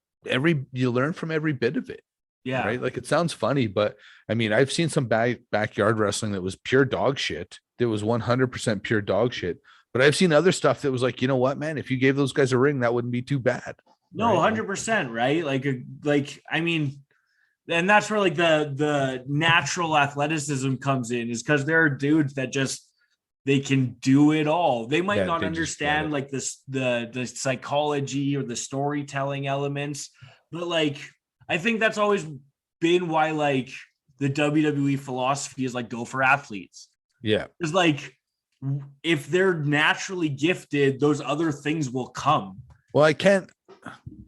D: you learn from every bit of it.
E: Yeah.
D: Right. Like it sounds funny, but I mean, I've seen some backyard wrestling that was pure dog shit. That was 100% pure dog shit. But I've seen other stuff that was like, you know what, man, if you gave those guys a ring, that wouldn't be too bad.
E: No, right? 100%. Right. Like, I mean, and that's where like the natural athleticism comes in, is because there are dudes that just, they can do it all. They might not understand like this, the psychology or the storytelling elements, but like, I think that's always been why like the WWE philosophy is like go for athletes.
D: Yeah.
E: It's like if they're naturally gifted, those other things will come.
D: Well,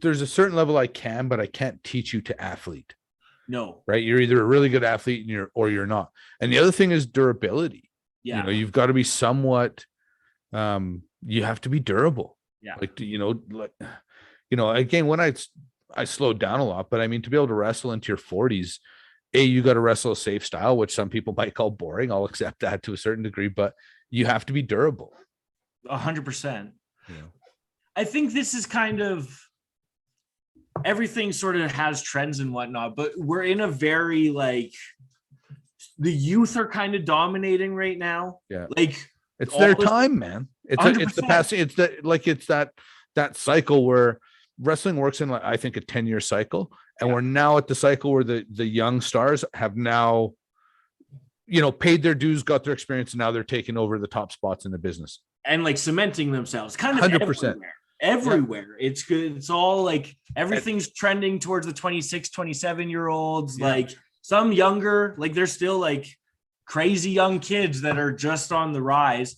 D: there's a certain level I can, but I can't teach you to athlete.
E: No.
D: Right. You're either a really good athlete or you're not. And the other thing is durability.
E: Yeah.
D: You know, you've got to be somewhat, you have to be durable.
E: Yeah.
D: Like, again, when I slowed down a lot, but I mean, to be able to wrestle into your 40s, you got to wrestle a safe style, which some people might call boring. I'll accept that to a certain degree, but you have to be durable.
E: 100%.
D: Yeah.
E: I think this is kind of, everything sort of has trends and whatnot, but we're in a very like, the youth are kind of dominating right now.
D: Yeah.
E: Like
D: it's their time, man. It's the passing. It's that cycle where wrestling works in, like, I think, a 10-year cycle. And we're now at the cycle where the young stars have now, you know, paid their dues, got their experience, and now they're taking over the top spots in the business.
E: And like cementing themselves kind of 100%. Everywhere. Yeah. It's good. It's all like everything's trending towards the 26, 27-year-olds. Yeah. Like some younger, like they're still like crazy young kids that are just on the rise.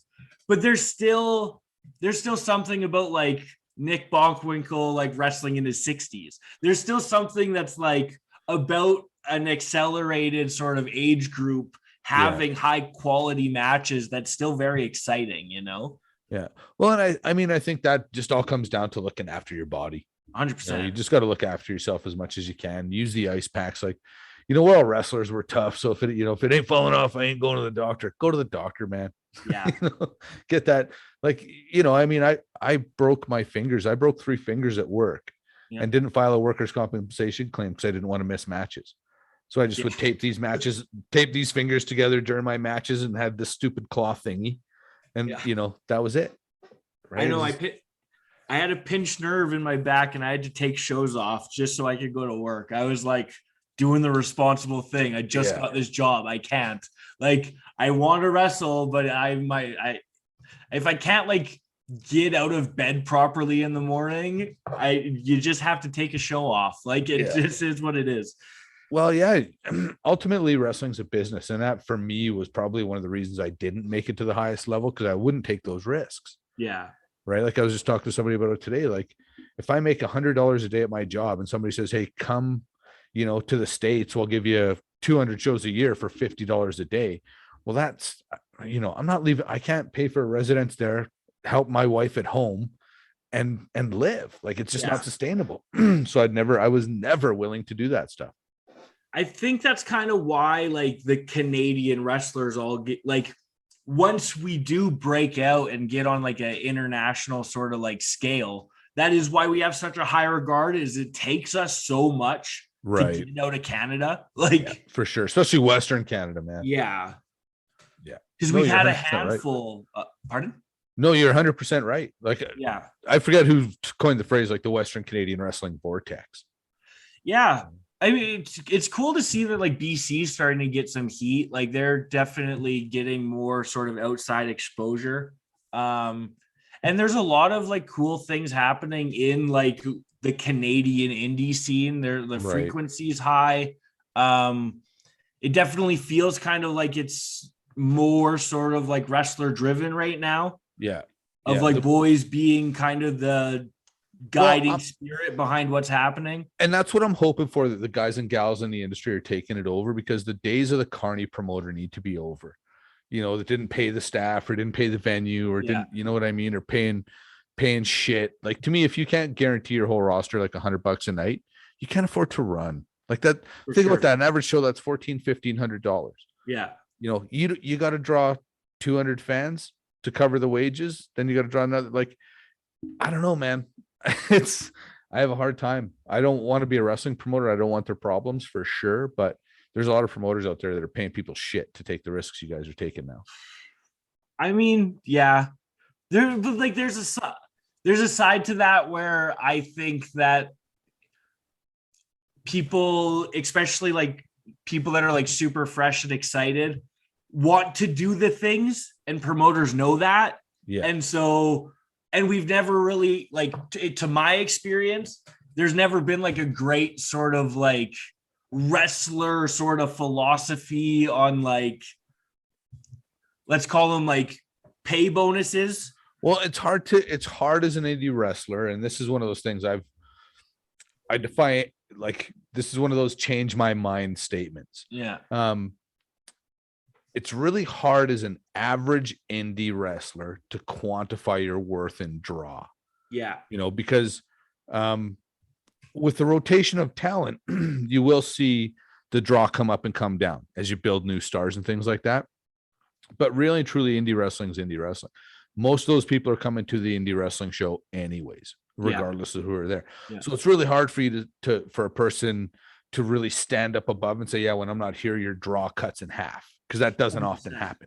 E: But there's still something about like Nick Bonkwinkle like wrestling in his 60s. There's still something that's like about an accelerated sort of age group having high quality matches that's still very exciting, you know?
D: Yeah. Well, and I mean, I think that just all comes down to looking after your body.
E: 100%.
D: You just got to look after yourself as much as you can. Use the ice packs. Like, you know, we're all wrestlers. We're tough. So if it ain't falling off, I ain't going to the doctor. Go to the doctor, man.
E: Yeah.
D: Get that. Like, you know, I mean, I broke my fingers. I broke 3 fingers at work and didn't file a workers' compensation claim because I didn't want to miss matches. So I just would tape these fingers together during my matches and had this stupid cloth thingy. And, you know, that was it. Right?
E: I know. I had a pinched nerve in my back and I had to take shows off just so I could go to work. I was like doing the responsible thing. I just got this job. I can't. Like, I want to wrestle, but if I can't like get out of bed properly in the morning, you just have to take a show off. Like it just is what it is.
D: Well, yeah, ultimately wrestling's a business. And that for me was probably one of the reasons I didn't make it to the highest level, because I wouldn't take those risks.
E: Yeah.
D: Right. Like I was just talking to somebody about it today. Like if I make $100 a day at my job and somebody says, hey, come, you know, to the States, we'll give you 200 shows a year for $50 a day. Well, that's, you know, I'm not leaving. I can't pay for a residence there, help my wife at home and live. Like it's just not sustainable. So I was never willing to do that stuff.
E: I think that's kind of why like the Canadian wrestlers all get like, once we do break out and get on like an international sort of like scale, that is why we have such a high regard, is it takes us so much to get out of Canada. Like
D: for sure. Especially Western Canada, man.
E: Yeah.
D: Yeah.
E: Because we had a handful. Right. Pardon?
D: No, you're 100% right. Like, I forget who coined the phrase, like the Western Canadian wrestling vortex.
E: Yeah. I mean, it's cool to see that like BC's starting to get some heat. Like they're definitely getting more sort of outside exposure. And there's a lot of like cool things happening in like the Canadian indie scene. The frequency is high. It definitely feels kind of like it's more sort of like wrestler driven right now.
D: Yeah.
E: Of like boys being kind of the guiding spirit behind what's happening.
D: And that's what I'm hoping for, that the guys and gals in the industry are taking it over, because the days of the carny promoter need to be over. That didn't pay the staff or didn't pay the venue or didn't, you know what I mean? Or paying shit. Like, to me, if you can't guarantee your whole roster like $100 a night, you can't afford to run like that. Think about that. An average show, that's $1,500.
E: Yeah.
D: You got to draw 200 fans to cover the wages. Then you got to draw another, like, I don't know, man. I have a hard time. I don't want to be a wrestling promoter. I don't want their problems, for sure. But there's a lot of promoters out there that are paying people shit to take the risks you guys are taking now.
E: I mean, yeah, there's a side to that where I think that people, especially like people that are like super fresh and excited, want to do the things, and promoters know that. Yeah. And we've never really, like, to my experience, there's never been like a great sort of like wrestler sort of philosophy on, like, let's call them like pay bonuses. Well, it's hard as an indie wrestler. And this is one of those things I defy, like, this is one of those change my mind statements. Yeah. It's really hard as an average indie wrestler to quantify your worth in draw. Yeah. Because with the rotation of talent, you will see the draw come up and come down as you build new stars and things like that. But really and truly, indie wrestling is indie wrestling. Most of those people are coming to the indie wrestling show anyways, regardless of who are there. Yeah. So it's really hard for you for a person to really stand up above and say, yeah, when I'm not here, your draw cuts in half. Because that doesn't often happen.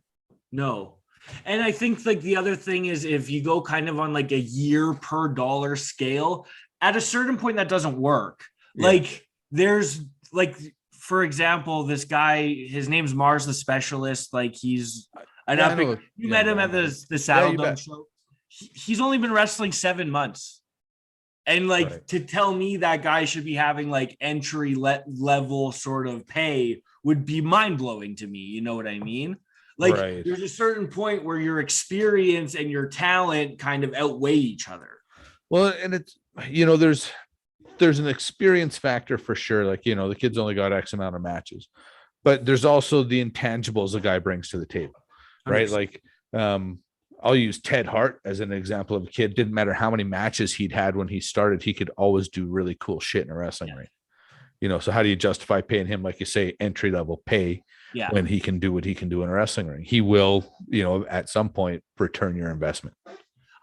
E: No. And I think like the other thing is, if you go kind of on like a year per dollar scale, at a certain point that doesn't work. Yeah. Like there's like, for example, this guy, his name's Mars the Specialist. Like he's an epic. You met him at the Saddle Dome show. He's only been wrestling 7 months. And like to tell me that guy should be having like entry level sort of pay would be mind blowing to me. You know what I mean? Like there's a certain point where your experience and your talent kind of outweigh each other. Well, and it's, there's an experience factor for sure. Like, the kid's only got X amount of matches, but there's also the intangibles a guy brings to the table, right? 100%. Like, I'll use Ted Hart as an example of a kid. Didn't matter how many matches he'd had when he started, he could always do really cool shit in a wrestling ring. So how do you justify paying him, like you say, entry level pay when he can do what he can do in a wrestling ring? He will, at some point return your investment.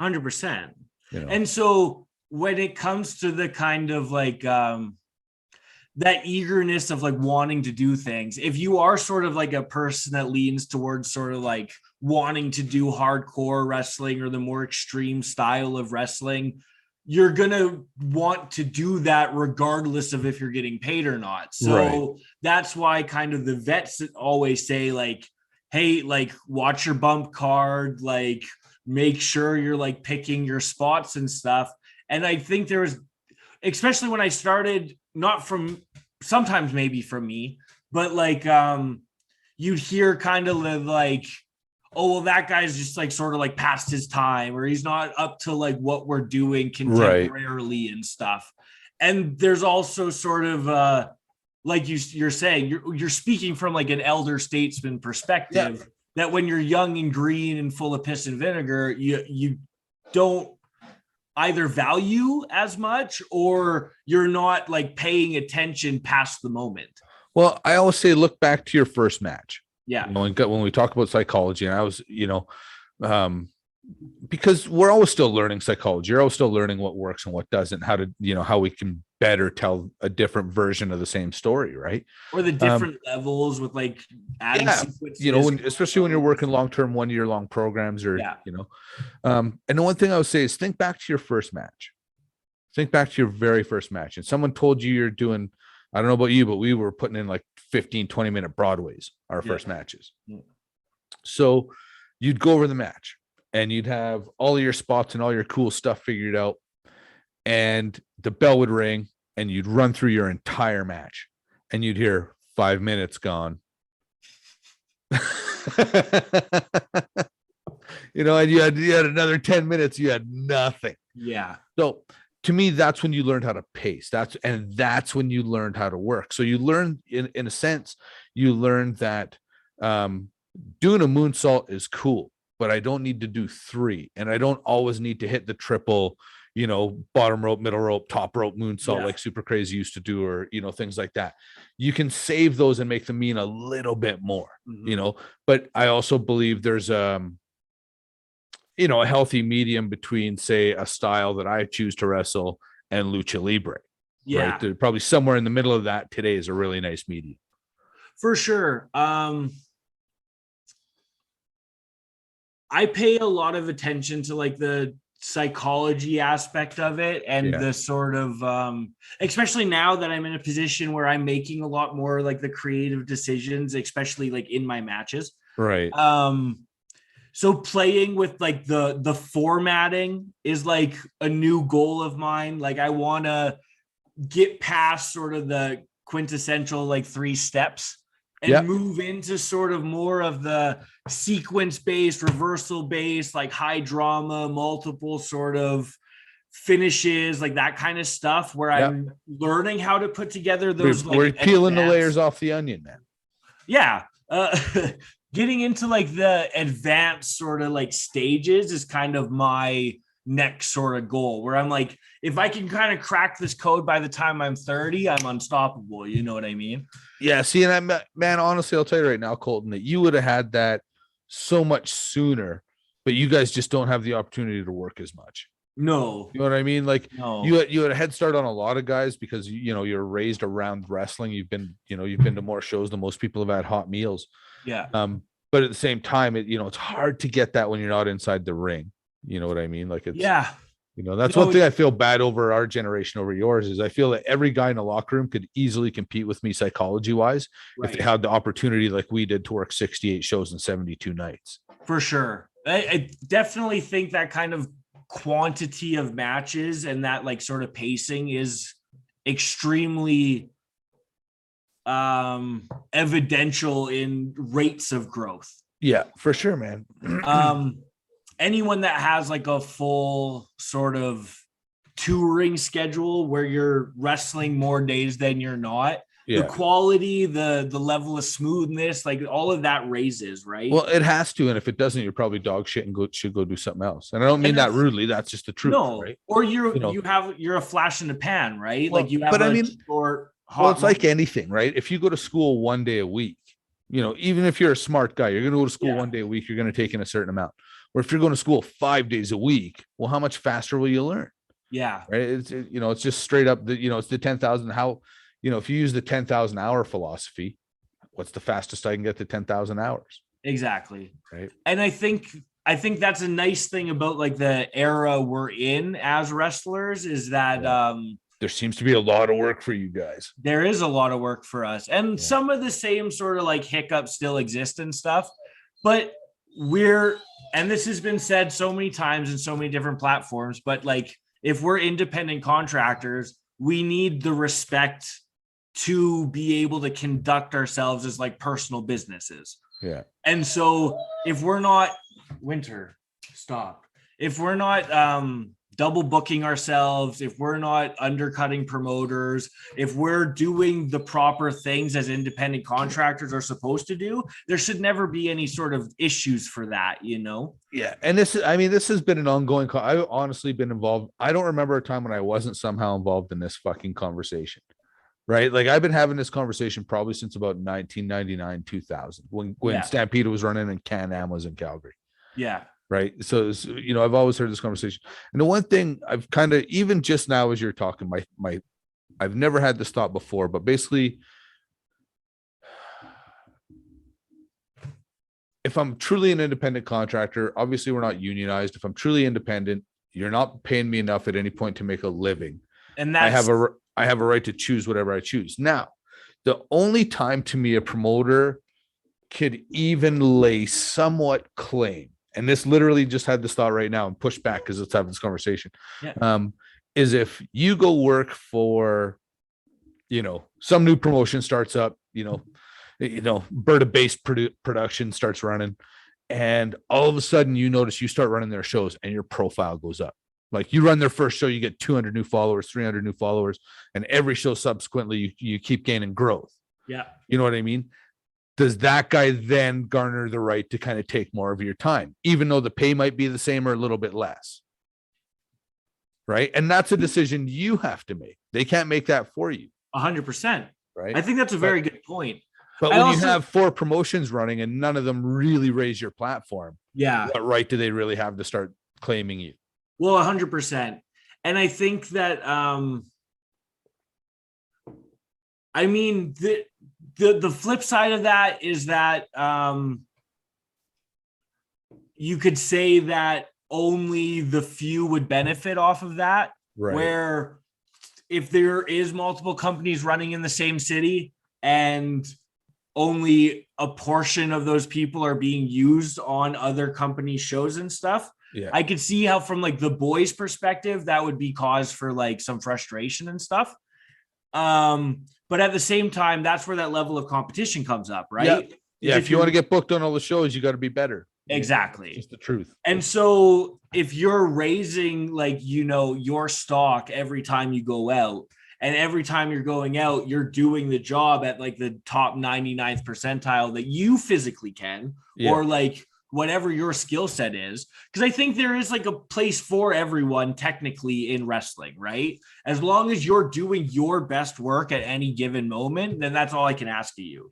E: 100%. And so when it comes to the kind of like that eagerness of like wanting to do things, if you are sort of like a person that leans towards sort of like wanting to do hardcore wrestling or the more extreme style of wrestling, you're going to want to do that regardless of if you're getting paid or not. So that's why kind of the vets always say like, hey, like watch your bump card, like make sure you're like picking your spots and stuff. And I think there was, especially when I started, not from, sometimes maybe from me, but like you'd hear kind of like, oh, well, that guy's just like sort of like past his time, or he's not up to like what we're doing contemporarily and stuff. And there's also sort of like you're saying, you're speaking from like an elder statesman perspective, that when you're young and green and full of piss and vinegar, you don't either value as much, or you're not like paying attention past the moment. Well, I always say, look back to your first match. Yeah. When we talk about psychology, and I was, because we're always still learning psychology. You're always still learning what works and what doesn't, how to, how we can better tell a different version of the same story. Right. Or the different levels with like adding sequences. Especially when you're working long-term, 1 year long programs or, and the one thing I would say is think back to your first match. Think back to your very first match. And someone told you you're doing, I don't know about you, but we were putting in like 15, 20-minute Broadways, our first matches. Yeah. So you'd go over the match and you'd have all of your spots and all your cool stuff figured out. And the bell would ring and you'd run through your entire match and you'd hear 5 minutes gone. And you had another 10 minutes, you had nothing. Yeah. So
D: to me, that's when you learned how to pace. That's when you learned how to work. So you learn, in a sense, you learned that doing a moonsault is cool, but I don't need to do 3, and I don't always need to hit the triple, bottom rope, middle rope, top rope moonsault like Super Crazy used to do, or things like that. You can save those and make them mean a little bit more, But I also believe there's a healthy medium between, say, a style that I choose to wrestle and lucha libre.
E: Yeah,
D: right? They're probably somewhere in the middle of that. Today is a really nice medium.
E: For sure. I pay a lot of attention to like the psychology aspect of it, and the sort of especially now that I'm in a position where I'm making a lot more like the creative decisions, especially like in my matches.
D: Right.
E: So playing with like the formatting is like a new goal of mine. Like I want to get past sort of the quintessential like 3 steps and move into sort of more of the sequence based, reversal based, like high drama, multiple sort of finishes, like that kind of stuff, where I'm learning how to put together those.
D: We're peeling the layers off the onion, man.
E: Yeah. Getting into like the advanced sort of like stages is kind of my next sort of goal, where I'm like, if I can kind of crack this code by the time I'm 30, I'm unstoppable. You know what I mean?
D: Yeah. See, and man, honestly, I'll tell you right now, Colton, that you would have had that so much sooner, but you guys just don't have the opportunity to work as much.
E: No.
D: You know what I mean? Like
E: no.
D: you had a head start on a lot of guys because you're raised around wrestling. You've been to more shows than most people have had hot meals.
E: Yeah.
D: But at the same time, it's hard to get that when you're not inside the ring. You know what I mean? Like that's one thing I feel bad over our generation over yours is I feel that every guy in the locker room could easily compete with me psychology wise if they had the opportunity like we did to work 68 shows in 72 nights.
E: For sure. I definitely think that kind of quantity of matches and that like sort of pacing is extremely evidential in rates of growth.
D: Yeah, for sure, man.
E: Anyone that has like a full sort of touring schedule where you're wrestling more days than you're not, the quality, the level of smoothness, like all of that raises, right?
D: Well, it has to, and if it doesn't, you're probably dog shit and should go do something else. And I don't mean that rudely. That's just the truth, right?
E: Or you're a flash in the pan, right?
D: Well,
E: like you have short.
D: It's like anything, right? If you go to school 1 day a week, even if you're a smart guy, you're going to go to school 1 day a week, you're going to take in a certain amount. Or if you're going to school 5 days a week, well, how much faster will you learn?
E: Yeah.
D: Right. It's just straight up it's the 10,000. How, if you use the 10,000 hour philosophy, what's the fastest I can get to 10,000 hours?
E: Exactly.
D: Right.
E: And I think that's a nice thing about like the era we're in as wrestlers is that,
D: there seems to be a lot of work for you guys.
E: There is a lot of work for us. And some of the same sort of like hiccups still exist and stuff, but and this has been said so many times in so many different platforms, but like, if we're independent contractors, we need the respect to be able to conduct ourselves as like personal businesses.
D: Yeah.
E: And so if we're not if we're not, double booking ourselves, if we're not undercutting promoters, if we're doing the proper things as independent contractors are supposed to do, there should never be any sort of issues for that,
D: Yeah. And this has been an ongoing I've honestly been involved. I don't remember a time when I wasn't somehow involved in this fucking conversation. Right. Like I've been having this conversation probably since about 1999, 2000 when Stampede was running and Can-Am was in Calgary.
E: Yeah.
D: Right. So, I've always heard this conversation. And the one thing I've kind of, even just now, as you're talking, I've never had this thought before, but basically, if I'm truly an independent contractor, obviously we're not unionized. If I'm truly independent, you're not paying me enough at any point to make a living.
E: And
D: I have a right to choose whatever I choose. Now, the only time to me a promoter could even lay somewhat claim, and this literally just had this thought right now and push back because let's have this conversation. Is if you go work for, some new promotion starts up, Berta Base production starts running, and all of a sudden you notice you start running their shows and your profile goes up. Like you run their first show, you get 200 new followers, 300 new followers, and every show subsequently you keep gaining growth.
E: Yeah.
D: You know what I mean? Does that guy then garner the right to kind of take more of your time, even though the pay might be the same or a little bit less? Right. And that's a decision you have to make. They can't make that for you.
E: 100%.
D: Right.
E: I think that's a very good point.
D: But when you have 4 promotions running and none of them really raise your platform, what right do they really have to start claiming you?
E: Well, 100%. And I think that, I mean, the flip side of that is that you could say that only the few would benefit off of that. Right. Where if there is multiple companies running in the same city and only a portion of those people are being used on other company shows and stuff, I could see how from like the boys' perspective, that would be cause for like some frustration and stuff. But at the same time, that's where that level of competition comes up, right?
D: Yeah. If you want to get booked on all the shows, you got to be better.
E: Exactly.
D: It's just the truth.
E: And so if you're raising like, you know, your stock every time you go out, and every time you're going out, you're doing the job at like the top 99th percentile that you physically can, or like whatever your skill set is. Because I think there is like a place for everyone technically in wrestling, right? As long as you're doing your best work at any given moment, then that's all I can ask of you.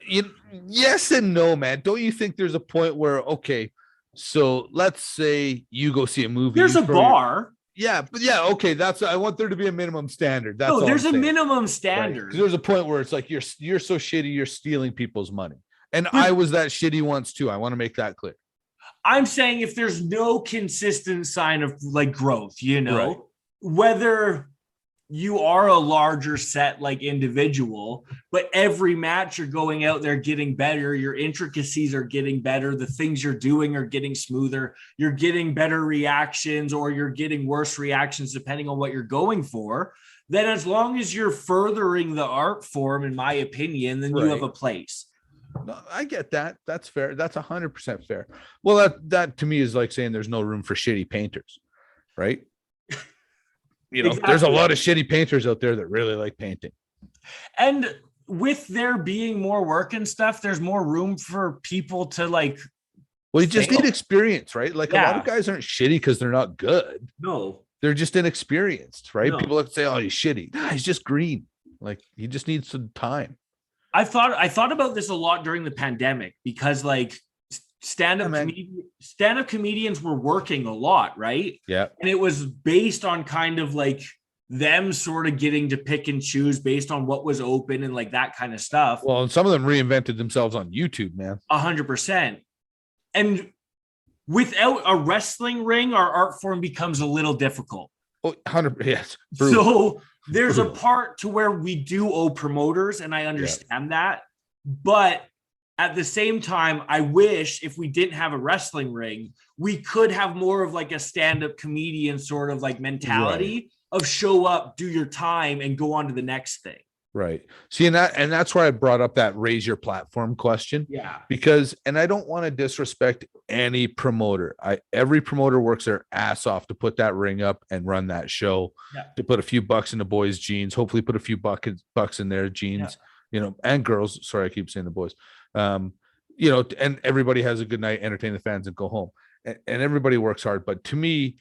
D: Yes and no, man. Don't you think there's a point where, okay, so let's say you go see a movie.
E: There's a bar.
D: Okay. I want there to be a minimum standard. That's
E: no, there's a minimum standard.
D: Right. There's a point where it's like you're so shitty, you're stealing people's money. And I was that shitty once too. I want to make that clear.
E: I'm saying if there's no consistent sign of like growth, you know, whether you are a larger set like individual, but every match you're going out there getting better, your intricacies are getting better, the things you're doing are getting smoother, you're getting better reactions or you're getting worse reactions depending on what you're going for, then as long as you're furthering the art form, in my opinion, then you have a place.
D: No, I get that. That's fair. That's 100% fair. Well, that to me is like saying there's no room for shitty painters, right? You know, there's a lot of shitty painters out there that really like painting.
E: And with there being more work and stuff, there's more room for people to like.
D: Well, you just need experience, right? Like a lot of guys aren't shitty because they're not good.
E: No,
D: they're just inexperienced, right? No. People like to say, "Oh, he's shitty." Nah, he's just green. Like he just needs some time.
E: I thought about this a lot during the pandemic because like stand-up comedians were working a lot, right?
D: Yeah.
E: And it was based on kind of like them sort of getting to pick and choose based on what was open and like that kind of stuff.
D: Well, and some of them reinvented themselves on YouTube, man.
E: 100%. And without a wrestling ring, our art form becomes a little difficult.
D: Oh, 100%. Yes.
E: So there's a part to where we do owe promoters, and I understand that. But at the same time, I wish if we didn't have a wrestling ring, we could have more of like a stand-up comedian sort of like mentality of show up, do your time, and go on to the next thing.
D: Right. See, and that's where I brought up that raise your platform question.
E: Yeah.
D: Because, and I don't want to disrespect any promoter. Every promoter works their ass off to put that ring up and run that show, to put a few bucks in the boys' jeans, hopefully put a few bucks in their jeans, you know, and girls. Sorry, I keep saying the boys. You know, and everybody has a good night, entertain the fans, and go home. And everybody works hard. But to me,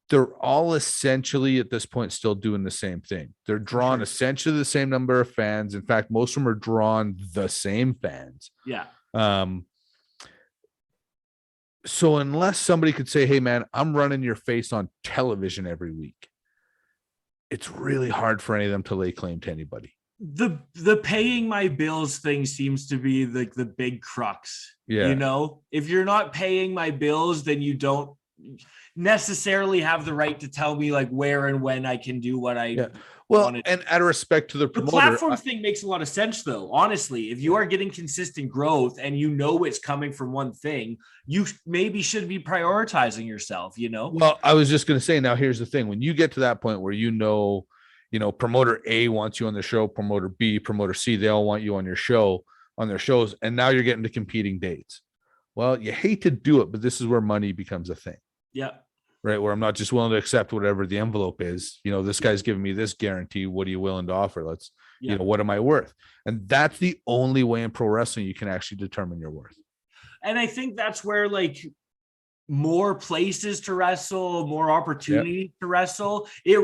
D: they're all essentially at this point still doing the same thing. They're drawn essentially the same number of fans. In fact, most of them are drawn the same fans.
E: Yeah.
D: So unless somebody could say, "Hey, man, I'm running your face on television every week," it's really hard for any of them to lay claim to anybody.
E: The paying my bills thing seems to be like the big crux.
D: Yeah.
E: You know, if you're not paying my bills, then you don't necessarily have the right to tell me like where and when I can do what I
D: wanted. And out of respect to the promoter,
E: the platform thing makes a lot of sense though. Honestly, if you are getting consistent growth and you know it's coming from one thing, you maybe should be prioritizing yourself, you know?
D: Well, I was just going to say, now here's the thing. When you get to that point where you know, promoter A wants you on the show, promoter B, promoter C, they all want you on your show, on their shows, and now you're getting to competing dates. Well, you hate to do it, but this is where money becomes a thing.
E: Yeah.
D: right? Where I'm not just willing to accept whatever the envelope is. You know, this guy's giving me this guarantee. What are you willing to offer? Let's, you know, what am I worth? And that's the only way in pro wrestling you can actually determine your worth.
E: And I think that's where like more places to wrestle, more opportunity to wrestle, it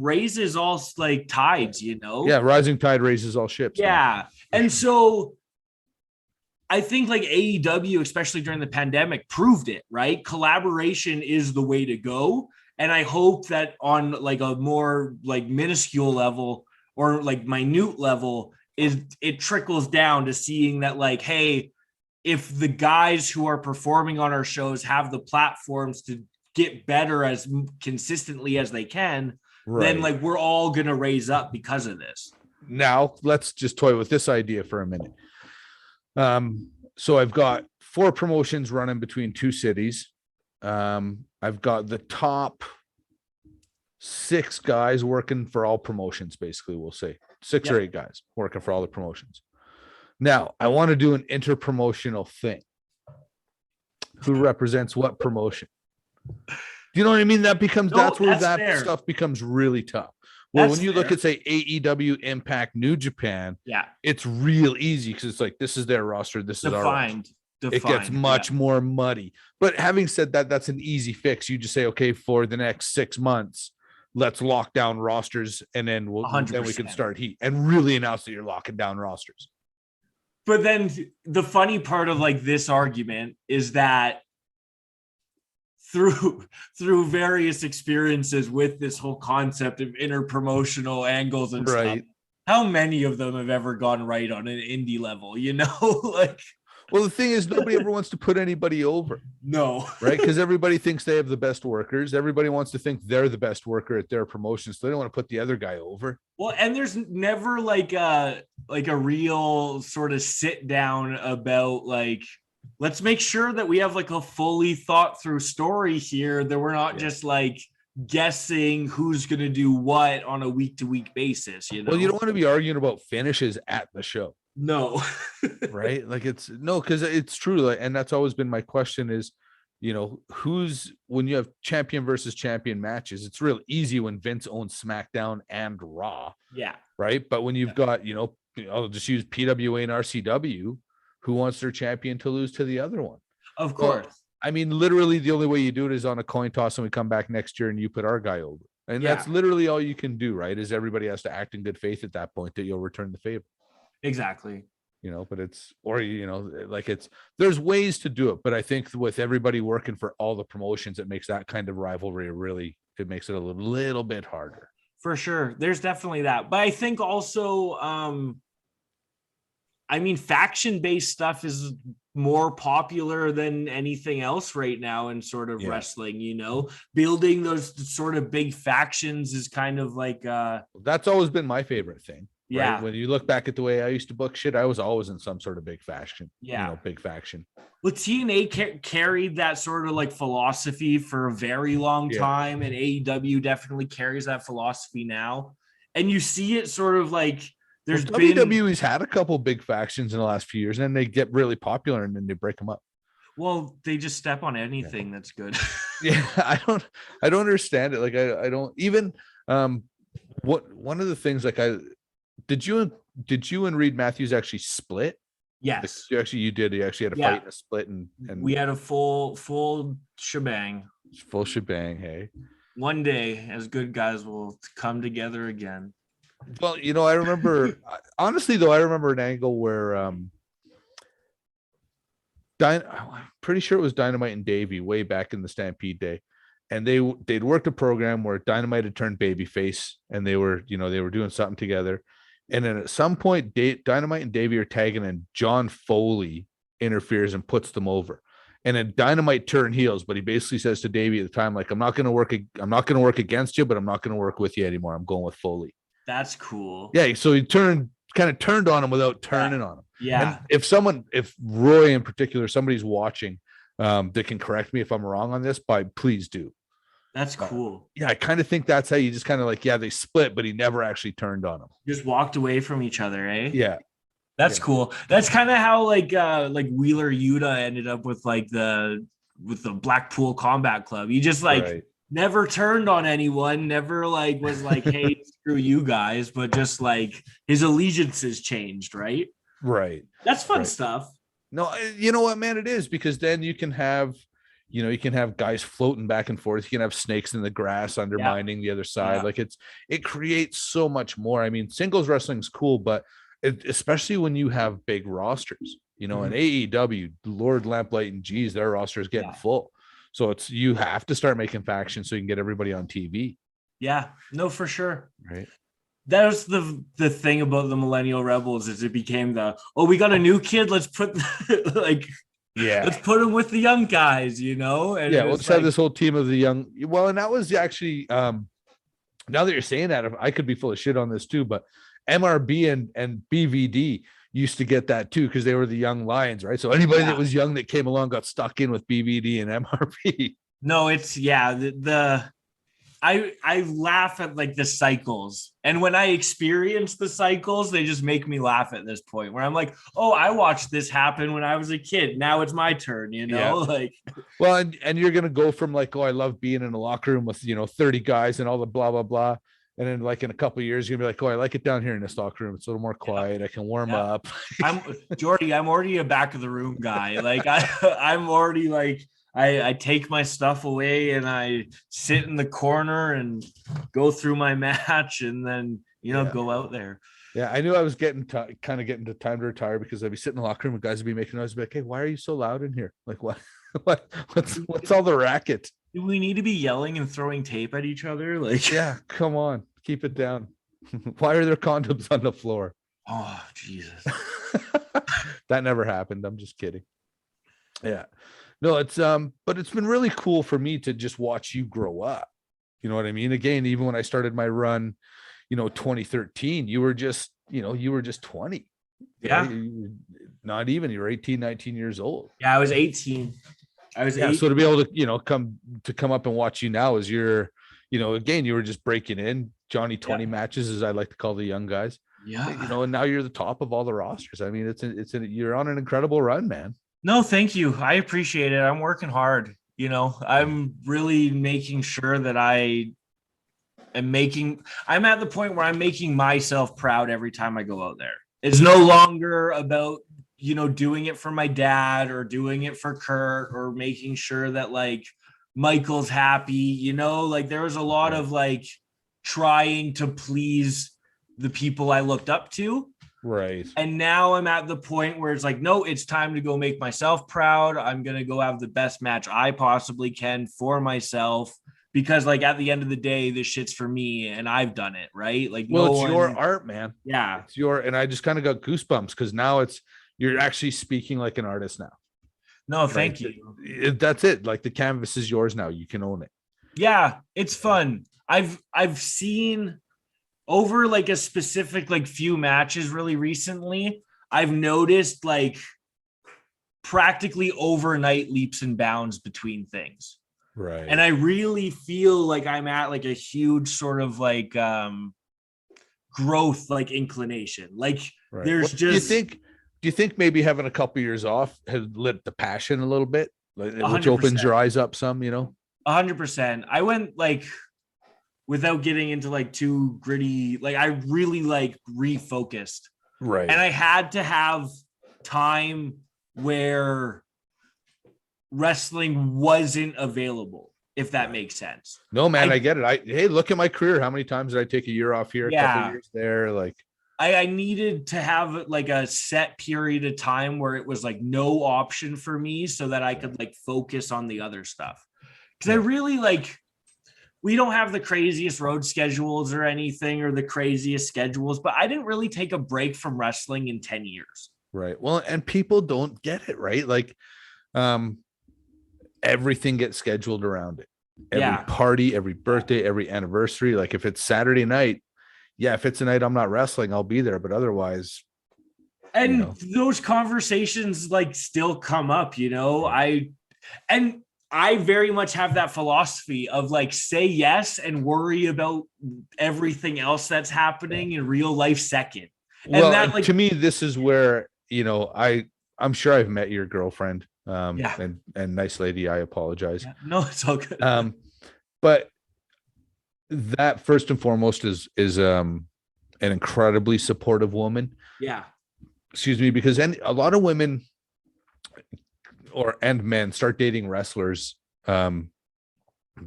E: raises all like tides, you know?
D: Yeah, rising tide raises all ships.
E: Yeah.
D: Man.
E: And so I think like AEW, especially during the pandemic, proved it, right? Collaboration is the way to go. And I hope that on like a more like minuscule level or like minute level, it trickles down to seeing that like, hey, if the guys who are performing on our shows have the platforms to get better as consistently as they can, then like we're all going to raise up because of this.
D: Now let's just toy with this idea for a minute. So I've got 4 promotions running between 2 cities. I've got the top 6 guys working for all promotions, basically, we'll say 6 or 8 guys working for all the promotions. Now, I want to do an interpromotional thing. Who represents what promotion? Do you know what I mean? That becomes that's where that stuff becomes really tough. Well, when you look at, say, AEW, Impact, New Japan, it's real easy because it's like, this is their roster, this is our roster. It gets much more muddy. But having said that, that's an easy fix. You just say, okay, for the next 6 months, let's lock down rosters, and then then we can start heat and really announce that you're locking down rosters.
E: But then the funny part of like this argument is that through various experiences with this whole concept of interpromotional angles and stuff, how many of them have ever gone right on an indie level, you know? Like,
D: well, the thing is, nobody ever wants to put anybody over.
E: No.
D: Right? Because everybody thinks they have the best workers. Everybody wants to think they're the best worker at their promotion, so they don't want to put the other guy over.
E: Well, and there's never like a real sort of sit down about like, let's make sure that we have like a fully thought through story here, that we're not just like guessing who's going to do what on a week to week basis, you know?
D: Well, you don't want to be arguing about finishes at the show.
E: No.
D: Right? Like because it's true. Like, and that's always been my question is, you know, when you have champion versus champion matches, it's real easy when Vince owns SmackDown and Raw.
E: Yeah.
D: Right. But when you've got, you know, I'll just use PWA and RCW, who wants their champion to lose to the other one?
E: Of course.
D: Well, I mean, literally the only way you do it is on a coin toss, and we come back next year and you put our guy over. And that's literally all you can do, right? Is everybody has to act in good faith at that point that you'll return the favor.
E: Exactly.
D: You know, but there's ways to do it. But I think with everybody working for all the promotions, it makes that kind of rivalry it makes it a little bit harder.
E: For sure. There's definitely that. But I think also, faction-based stuff is more popular than anything else right now in sort of wrestling, you know? Building those sort of big factions is kind of like...
D: That's always been my favorite thing.
E: Yeah.
D: Right? When you look back at the way I used to book shit, I was always in some sort of big faction.
E: Yeah.
D: You know, big faction.
E: Well, TNA carried that sort of like philosophy for a very long time, and AEW definitely carries that philosophy now. And you see it sort of like
D: WWE's had a couple big factions in the last few years, and then they get really popular and then they break them up.
E: Well, they just step on anything that's good.
D: Yeah, I don't understand it. Like I don't even one of the things like did you and Reed Matthews actually split?
E: Yes.
D: Like, you did. You actually had a fight and a split, and
E: we had a full shebang.
D: Full shebang, hey.
E: One day, as good guys will come together again.
D: Well, you know, I remember honestly though, I remember an angle where I'm pretty sure it was Dynamite and Davey way back in the Stampede day. And they'd worked a program where Dynamite had turned babyface, and they were doing something together. And then at some point, Dynamite and Davey are tagging, and John Foley interferes and puts them over. And then Dynamite turned heels, but he basically says to Davey at the time, like, I'm not going to work against you, but I'm not going to work with you anymore. I'm going with Foley.
E: That's cool.
D: Yeah. So he kind of turned on him without turning on him.
E: Yeah.
D: And if Roy in particular, somebody's watching, that can correct me if I'm wrong on this, please do.
E: That's cool.
D: Yeah, I kind of think that's how you just kind of like, they split, but he never actually turned on him.
E: Just walked away from each other, eh?
D: Yeah.
E: That's cool. That's kind of how like Wheeler Yuta ended up with like the with the Blackpool Combat Club. He just like never turned on anyone, never like was like, hey, screw you guys, but just like his allegiances changed, right?
D: Right.
E: That's fun stuff.
D: No, you know what, man, it is, because then you can have, you know, you can have guys floating back and forth. You can have snakes in the grass undermining the other side. Like it creates so much more. I mean, singles wrestling's cool, but especially when you have big rosters, you know, and AEW, Lord Lamplight and geez, their roster is getting full. So it's, you have to start making factions so you can get everybody on TV.
E: Yeah, no, for sure.
D: Right.
E: That was the thing about the Millennial Rebels, is it became we got a new kid, let's put let's put him with the young guys, you know? And
D: let's have this whole team of the young. Well, and that was actually, now that you're saying that, I could be full of shit on this too, but MRB and BVD used to get that too, because they were the young lions, right? So anybody that was young that came along got stuck in with BVD and MRB.
E: No, it's I laugh at like the cycles, and when I experience the cycles, they just make me laugh at this point where I'm like, oh, I watched this happen when I was a kid. Now it's my turn, you know? Like,
D: well, and you're gonna go from like, oh, I love being in a locker room with, you know, 30 guys and all the blah blah blah, and then like in a couple of years you're gonna be like, oh, I like it down here in this locker room. It's a little more quiet. I can warm up.
E: I'm already a back of the room guy. Like I'm already like, I take my stuff away and I sit in the corner and go through my match, and then, you know, go out there.
D: Yeah, I knew I was getting getting to time to retire, because I'd be sitting in the locker room and guys would be making noise. I'd be like, hey, why are you so loud in here? Like, what's all the racket?
E: Do we need to be yelling and throwing tape at each other? Like,
D: yeah, come on, keep it down. Why are there condoms on the floor?
E: Oh, Jesus.
D: That never happened. I'm just kidding. Yeah. No, it's but it's been really cool for me to just watch you grow up. You know what I mean? Again, even when I started my run, you know, 2013, you were just 20.
E: Yeah.
D: Right? Not even, you were 18, 19 years old.
E: Yeah, I was 18.
D: So to be able to, you know, come up and watch you now as you're, you know, again, you were just breaking in Johnny 20 matches, as I like to call the young guys.
E: Yeah.
D: You know, and now you're the top of all the rosters. I mean, you're on an incredible run, man.
E: No, thank you. I appreciate it. I'm working hard. You know, I'm really making sure that I'm at the point where I'm making myself proud every time I go out there. It's no longer about, you know, doing it for my dad or doing it for Kurt or making sure that like Michael's happy, you know, like there was a lot of like trying to please the people I looked up to.
D: Right.
E: And now I'm at the point where it's like, no, it's time to go make myself proud. I'm going to go have the best match I possibly can for myself, because like at the end of the day, this shit's for me and I've done it. Right. Like,
D: well, it's your art, man.
E: Yeah.
D: It's and I just kind of got goosebumps, because now you're actually speaking like an artist now.
E: No, thank you.
D: That's it. Like the canvas is yours now. You can own it.
E: Yeah. It's fun. I've seen over like a specific like few matches really recently, I've noticed like practically overnight leaps and bounds between things.
D: Right.
E: And I really feel like I'm at like a huge sort of like growth, like inclination. Like there's just. Do
D: you think maybe having a couple of years off has lit the passion a little bit, which
E: 100%.
D: opens your eyes up some, you know?
E: 100%. I went like, without getting into like too gritty, like I really like refocused.
D: Right.
E: And I had to have time where wrestling wasn't available, if that makes sense.
D: No, man, I get it. Hey, look at my career. How many times did I take a year off here? A couple of years there? Like
E: I needed to have like a set period of time where it was like no option for me, so that I could like focus on the other stuff. Because I really like, we don't have the craziest road schedules or anything, or the craziest schedules, but I didn't really take a break from wrestling in 10 years.
D: Right. Well, and people don't get it, right? Like, everything gets scheduled around it. Every party, every birthday, every anniversary. Like if it's Saturday night, if it's a night I'm not wrestling, I'll be there. But otherwise.
E: And those conversations like still come up, you know, I very much have that philosophy of like, say yes and worry about everything else that's happening in real life second. And
D: well, that, like, to me, this is where, you know, I'm sure I've met your girlfriend. And nice lady, I apologize.
E: Yeah. No, it's all good.
D: But that first and foremost is an incredibly supportive woman.
E: Yeah.
D: Excuse me, because a lot of women and men start dating wrestlers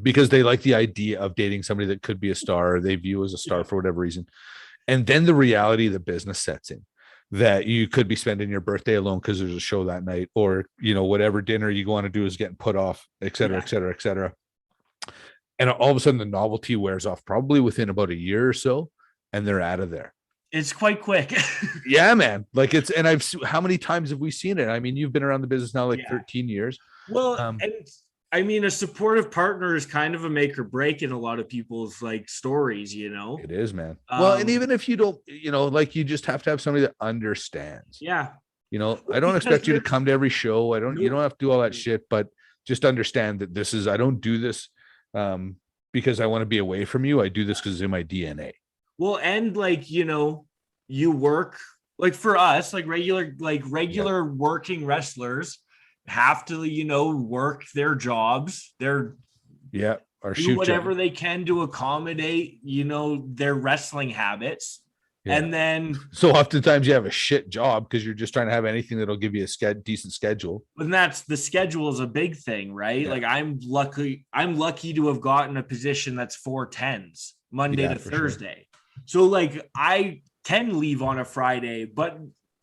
D: because they like the idea of dating somebody that could be a star, or they view as a star for whatever reason. And then the reality of the business sets in, that you could be spending your birthday alone because there's a show that night, or, whatever dinner you want to do is getting put off, et cetera, et cetera, et cetera. And all of a sudden the novelty wears off probably within about a year or so, and they're out of there.
E: It's quite quick.
D: Yeah, man. Like how many times have we seen it? I mean, you've been around the business now 13 years.
E: Well, and I mean, a supportive partner is kind of a make or break in a lot of people's stories,
D: It is, man. Well, and even if you don't, you just have to have somebody that understands.
E: Yeah.
D: I don't expect you to come to every show. You don't have to do all that shit, but just understand that I don't do this because I want to be away from you. I do this because it's in my DNA. Well,
E: and you work for us, regular working wrestlers have to, work their jobs. Or do whatever they can to accommodate, their wrestling habits. Yeah. And then
D: so oftentimes you have a shit job because you're just trying to have anything that'll give you a decent schedule.
E: And the schedule is a big thing, right? Yeah. I'm lucky to have gotten a position that's 4/10s Monday to Thursday. Sure. So I can leave on a Friday, but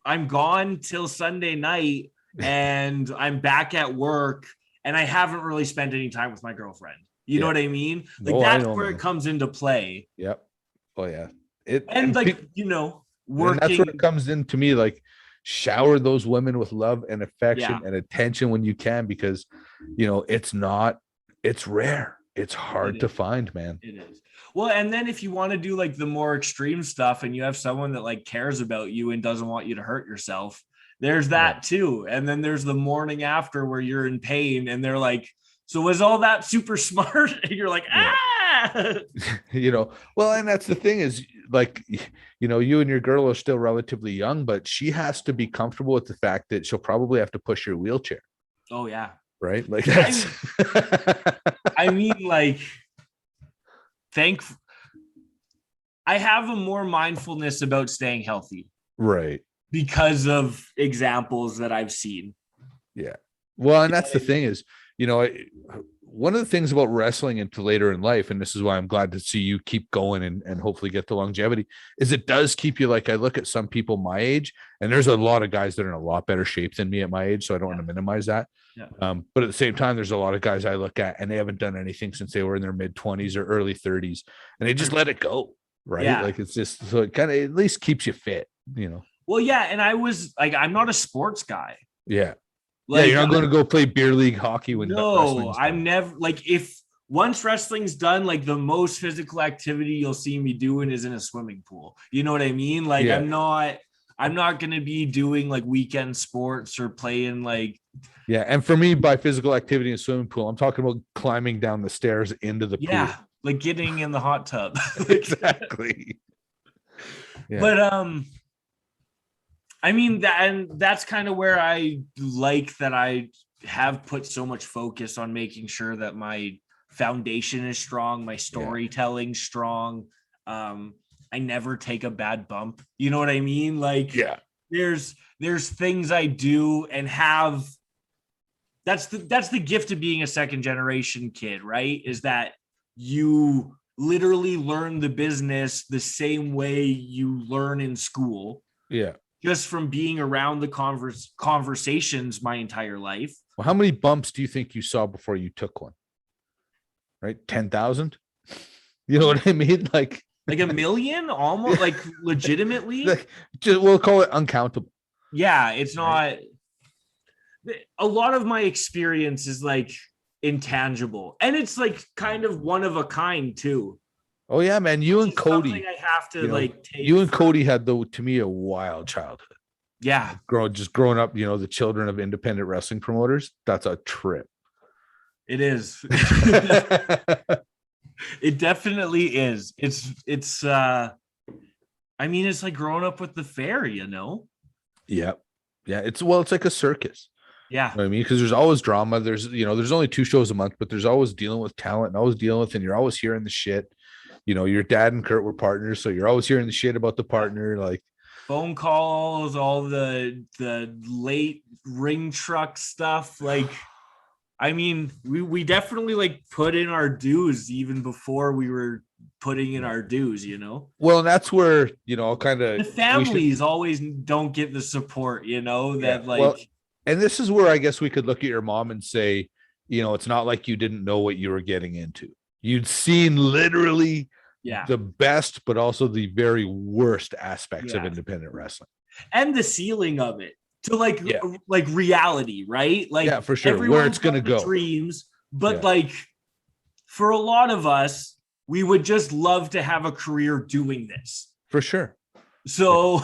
E: I'm gone till Sunday night and I'm back at work, and I haven't really spent any time with my girlfriend. You know what I mean? That's where it comes into play.
D: Yep. Oh yeah.
E: Working.
D: And that's where it comes in to me, shower those women with love and affection and attention when you can, because, it's rare. It's hard to find, man.
E: It is. Well, and then if you want to do the more extreme stuff and you have someone that cares about you and doesn't want you to hurt yourself, there's that too. And then there's the morning after where you're in pain and they're like, so was all that super smart? And you're like,
D: well, and that's the thing is you and your girl are still relatively young, but she has to be comfortable with the fact that she'll probably have to push your wheelchair.
E: Oh yeah.
D: Right. That's
E: I have a more mindfulness about staying healthy.
D: Right.
E: Because of examples that I've seen.
D: Yeah. Well, and that's the thing is, one of the things about wrestling into later in life, and this is why I'm glad to see you keep going and hopefully get the longevity, is it does keep you I look at some people my age, and there's a lot of guys that are in a lot better shape than me at my age, so I don't want to minimize that. Yeah. But at the same time, there's a lot of guys I look at and they haven't done anything since they were in their mid-20s or early 30s, and they just let it go, right? Yeah. It's just, so it kind of at least keeps you fit,
E: Well, yeah, and I was I'm not a sports guy.
D: Yeah. You're not going to go play beer league hockey when
E: I'm never if once wrestling's done, the most physical activity you'll see me doing is in a swimming pool. You know what I mean? I'm not going to be doing weekend sports or playing
D: Yeah, and for me, by physical activity in a swimming pool, I'm talking about climbing down the stairs into the pool.
E: Yeah, getting in the hot tub.
D: Exactly.
E: Yeah. But I mean, that's kind of where I that I have put so much focus on making sure that my foundation is strong, my storytelling strong. I never take a bad bump. You know what I mean? There's things I do and have. That's the gift of being a second generation kid, right? Is that you literally learn the business the same way you learn in school.
D: Yeah.
E: Just from being around the conversations my entire life.
D: Well, how many bumps do you think you saw before you took one? Right? 10,000? You know what I mean?
E: Like a million? Almost legitimately?
D: We'll call it uncountable.
E: Yeah, it's not. A lot of my experience is intangible. And it's kind of one of a kind too.
D: Oh yeah, man. You and Cody.
E: I have to take.
D: You and Cody had to me a wild childhood.
E: Yeah.
D: Growing up, the children of independent wrestling promoters. That's a trip.
E: It is. It definitely is. It's I mean, it's like growing up with the fair,
D: Yeah. Yeah. It's like a circus.
E: Yeah.
D: You know what I mean? Because there's always drama. There's only 2 shows a month, but there's always dealing with talent and always dealing with, and you're always hearing the shit. Your dad and Kurt were partners, so you're always hearing the shit about the partner. Like
E: phone calls, all the late ring truck stuff. Like, I mean, we definitely like put in our dues even before we were putting in our dues,
D: Well, and that's where, kind of
E: the families always don't get the support, that like.
D: Well, and this is where I guess we could look at your mom and say, it's not like you didn't know what you were getting into. You'd seen literally the best, but also the very worst aspects of independent wrestling
E: and the ceiling of it to like reality, right? Like,
D: for sure, where it's going to go.
E: Dreams, but like for a lot of us, we would just love to have a career doing this. For sure. So,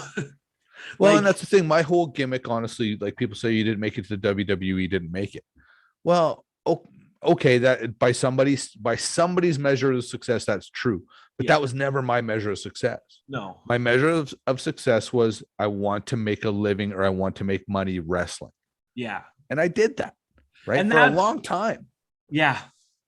D: well, and that's the thing. My whole gimmick, honestly, like people say you didn't make it to the WWE, didn't make it. Well, okay, that by somebody's measure of success, that's true. But that was never my measure of success.
E: No.
D: My measure of success was I want to make a living or I want to make money wrestling.
E: Yeah.
D: And I did that, right?
E: And
D: for a long time.
E: Yeah.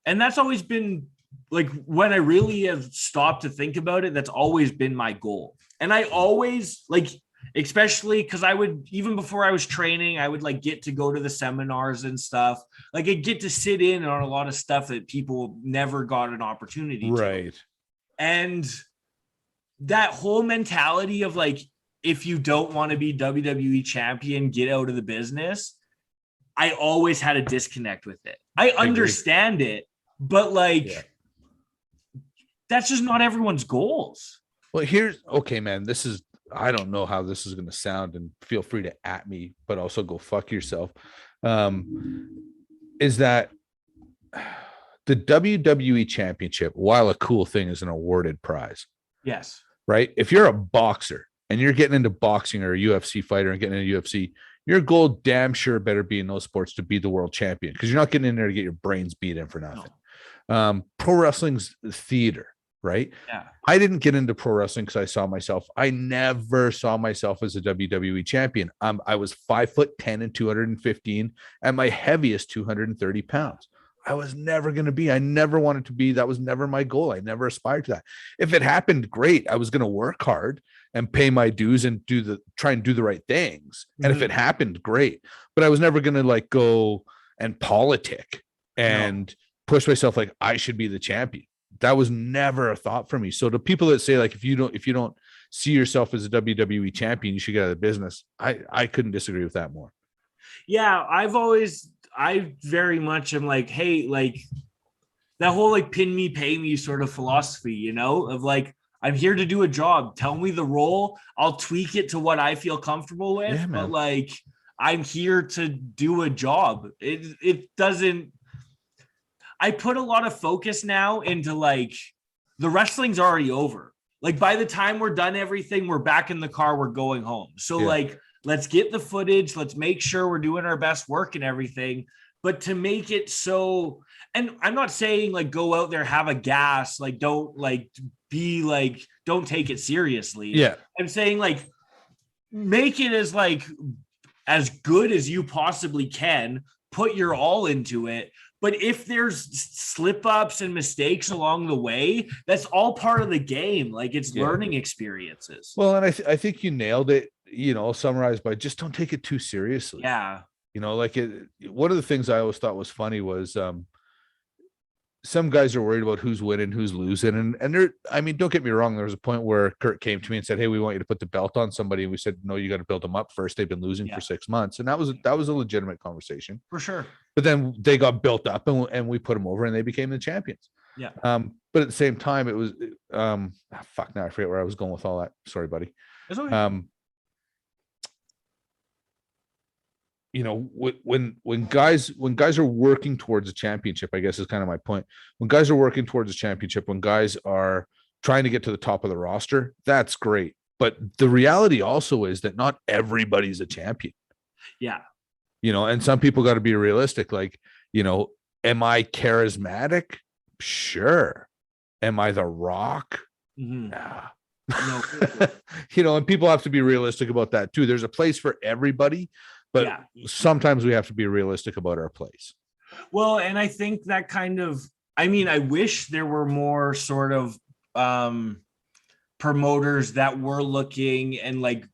E: And that's always been like when I really have stopped to think about it, that's always been my goal. And I always like, especially because I would, even before I was training, I would like get to go to the seminars and stuff. Like I'd get to sit in on a lot of stuff that people never got an opportunity to.
D: Right.
E: And that whole mentality of like, if you don't want to be WWE champion, get out of the business. I always had a disconnect with it. I understand it, but like, that's just not everyone's goals.
D: Well, okay, man, I don't know how this is going to sound, and feel free to at me, but also go fuck yourself. Is that the WWE championship, while a cool thing, is an awarded prize.
E: Yes.
D: Right. If you're a boxer and you're getting into boxing or a UFC fighter and getting into UFC, your goal damn sure better be in those sports to be the world champion, because you're not getting in there to get your brains beat in for nothing. No. Pro wrestling's theater. Right.
E: Yeah.
D: I didn't get into pro wrestling because I never saw myself as a WWE champion. I was 5'10" and 215 and my heaviest 230 pounds. I was never going to be. I never wanted to be. That was never my goal. I never aspired to that. If it happened, great. I was going to work hard and pay my dues and try and do the right things. Mm-hmm. And if it happened, great. But I was never going to like go and politic and push myself like I should be the champion. That was never a thought for me. So the people that say like, if you don't see yourself as a WWE champion, you should get out of the business. I couldn't disagree with that more.
E: Yeah. I very much am like, hey, like that whole like pin me, pay me sort of philosophy, of like, I'm here to do a job. Tell me the role. I'll tweak it to what I feel comfortable with. Yeah, but like, I'm here to do a job. It doesn't, I put a lot of focus now into like the wrestling's already over. Like by the time we're done everything, we're back in the car, we're going home. So like, let's get the footage. Let's make sure we're doing our best work and everything. But to make it so, and I'm not saying like go out there, have a gas, like don't like be like, don't take it seriously.
D: Yeah.
E: I'm saying like, make it as good as you possibly can, put your all into it. But if there's slip ups and mistakes along the way, that's all part of the game. Like it's learning experiences.
D: Well, and I think you nailed it, summarized by just don't take it too seriously.
E: Yeah.
D: Like one of the things I always thought was funny was some guys are worried about who's winning, who's losing. And there, I mean, don't get me wrong. There was a point where Kurt came to me and said, hey, we want you to put the belt on somebody. And we said, no, you got to build them up first. They've been losing for 6 months. And that was a legitimate conversation.
E: For sure.
D: But then they got built up and we put them over and they became the champions.
E: Yeah.
D: But at the same time, it was, now I forget where I was going with all that. Sorry, buddy.
E: It's okay.
D: When guys are working towards a championship, I guess is kind of my point. When guys are working towards a championship, when guys are trying to get to the top of the roster, that's great. But the reality also is that not everybody's a champion.
E: Yeah.
D: And some people got to be realistic. Like, am I charismatic? Sure. Am I the Rock?
E: Mm-hmm.
D: Nah.
E: No.
D: And people have to be realistic about that too. There's a place for everybody. but sometimes we have to be realistic about our place.
E: Well, and I think that I wish there were more sort of promoters that were looking and like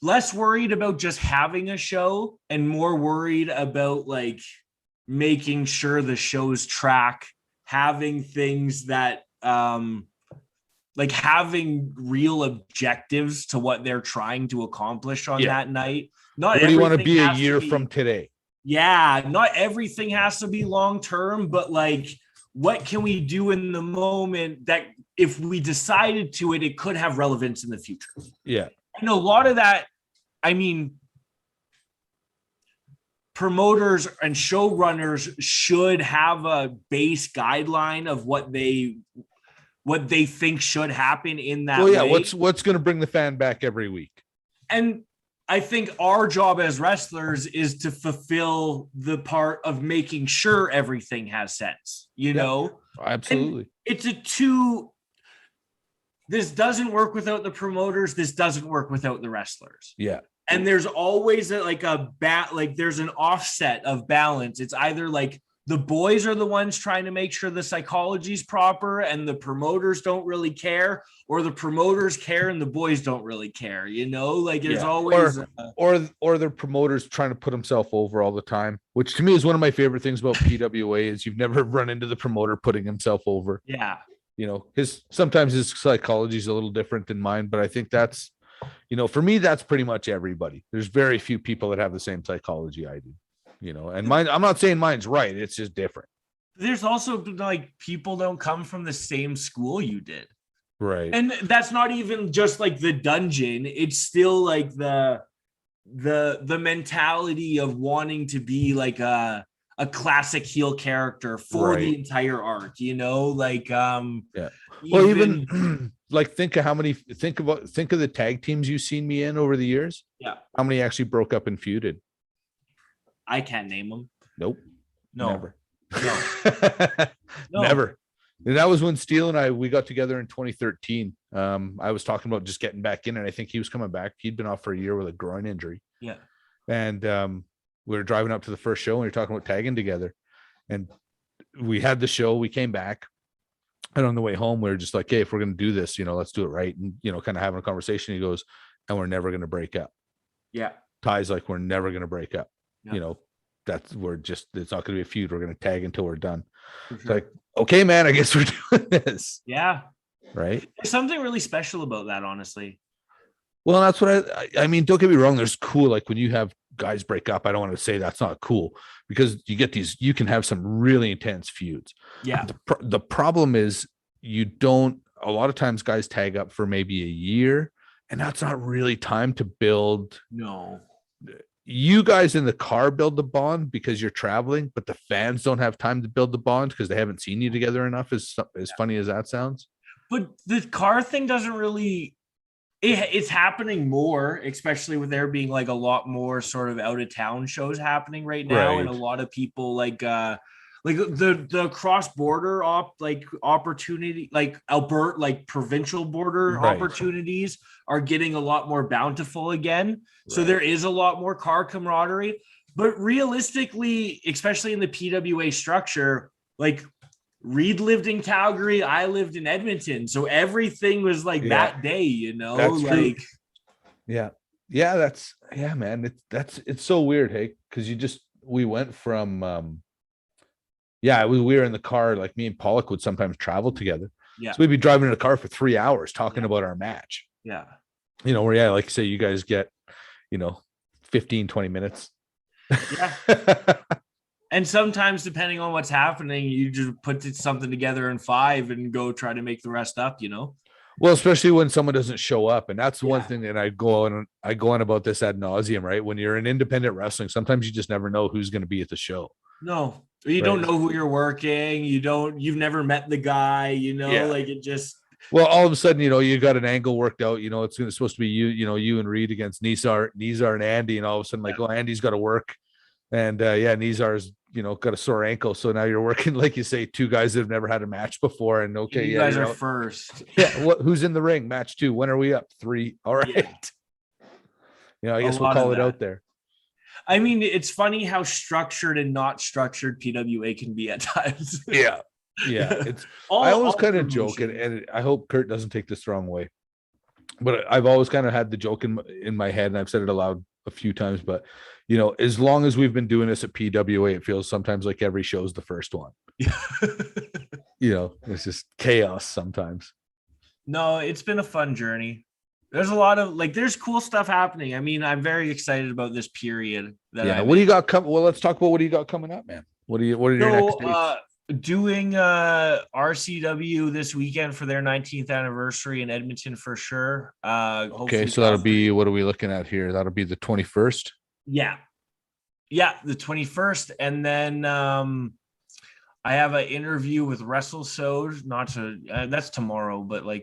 E: less worried about just having a show and more worried about like making sure the show's track, having things that like having real objectives to what they're trying to accomplish on that night. Not
D: where do you want to be a year from today?
E: Yeah, not everything has to be long term, but like what can we do in the moment that if we decided to it could have relevance in the future.
D: Yeah.
E: And a lot of that, I mean, promoters and showrunners should have a base guideline of what they think should happen in that way.
D: What's going to bring the fan back every week? And
E: I think our job as wrestlers is to fulfill the part of making sure everything has sense, you know?
D: Absolutely.
E: And this doesn't work without the promoters. This doesn't work without the wrestlers.
D: Yeah.
E: And there's always there's an offset of balance. It's either like the boys are the ones trying to make sure the psychology is proper and the promoters don't really care, or the promoters care and the boys don't really care, you know, like there's always
D: or the promoters trying to put himself over all the time, which to me is one of my favorite things about PWA is you've never run into the promoter putting himself over.
E: Yeah.
D: You know, sometimes his psychology is a little different than mine, but I think that's, you know, for me, that's pretty much everybody. There's very few people that have the same psychology I do. You know, and mine, I'm not saying mine's right. It's just different.
E: There's also like people don't come from the same school you did.
D: Right.
E: And that's not even just like the dungeon. It's still like the mentality of wanting to be like a classic heel character for the entire arc, you know, like,
D: well, even like think of the tag teams you've seen me in over the years.
E: Yeah.
D: How many actually broke up and feuded?
E: I can't name them.
D: Nope.
E: No.
D: Never.
E: No.
D: Never. And that was when Steele and we got together in 2013. I was talking about just getting back in, and I think he was coming back. He'd been off for a year with a groin injury.
E: Yeah.
D: And we were driving up to the first show, and we were talking about tagging together. And we had the show. We came back. And on the way home, we were just like, hey, if we're going to do this, you know, let's do it right. And, you know, kind of having a conversation. He goes, and we're never going to break up.
E: Yeah.
D: Ty's like, we're never going to break up.
E: Yeah.
D: You know, it's not going to be a feud. We're going to tag until we're done. Sure. It's like, okay, man, I guess we're doing this.
E: Yeah.
D: Right.
E: There's something really special about that, honestly.
D: Well, that's what I mean. Don't get me wrong. There's cool. Like when you have guys break up, I don't want to say that's not cool because you can have some really intense feuds.
E: Yeah.
D: The problem is a lot of times guys tag up for maybe a year, and that's not really time to build.
E: No.
D: You guys in the car build the bond because you're traveling, but the fans don't have time to build the bond because they haven't seen you together enough. As funny as that sounds.
E: But the car thing doesn't really, it's happening more, especially with there being like a lot more sort of out of town shows happening right now. Right. And a lot of people like the cross border opportunity, like Alberta, like provincial border opportunities are getting a lot more bountiful again. Right. So there is a lot more car camaraderie, but realistically, especially in the PWA structure, like Reed lived in Calgary, I lived in Edmonton. So everything was like that day, you know,
D: that's
E: like,
D: true. Yeah. Man. It's so weird. Hey, cause we went from, we were in the car, like me and Pollock would sometimes travel together.
E: Yeah.
D: So we'd be driving in a car for 3 hours talking about our match.
E: Yeah.
D: You know, where, like say you guys get, 15, 20 minutes.
E: Yeah. And sometimes depending on what's happening, you just put something together in 5 and go try to make the rest up, you know?
D: Well, especially when someone doesn't show up. And that's one thing that I go on about this ad nauseum, right? When you're in independent wrestling, sometimes you just never know who's going to be at the show.
E: No, you don't know who you're working. You've never met the guy, like it just. Well,
D: all of a sudden, you got an angle worked out, it's supposed to be you and Reed against Nizar and Andy. And all of a sudden Andy's got to work. And Nizar's, got a sore ankle. So now you're working, like you say, 2 guys that have never had a match before. And
E: you guys are first.
D: Yeah. Who's in the ring? Match 2. When are we up? 3. All right. You know, I
E: A
D: guess we'll
E: lot of
D: call it
E: that.
D: out there.
E: I mean, it's funny how structured and not structured PWA can be at times.
D: Yeah. It's I always kind of joke, and I hope Kurt doesn't take this the wrong way, but I've always kind of had the joke in my head, and I've said it aloud a few times. But you know, as long as we've been doing this at PWA, it feels sometimes like every show's the first one. You know, it's just chaos sometimes.
E: No, it's been a fun journey. There's a lot of there's cool stuff happening. I mean, I'm very excited about this period.
D: What do you got coming? Well, let's talk about what do you got coming up, man. What are your next dates?
E: Doing RCW this weekend for their 19th anniversary in Edmonton for sure.
D: Okay, so that'll be, what are we looking at here? That'll be the 21st.
E: Yeah, the 21st, and then I have an interview with WrestleSode. Not to that's tomorrow, but I'm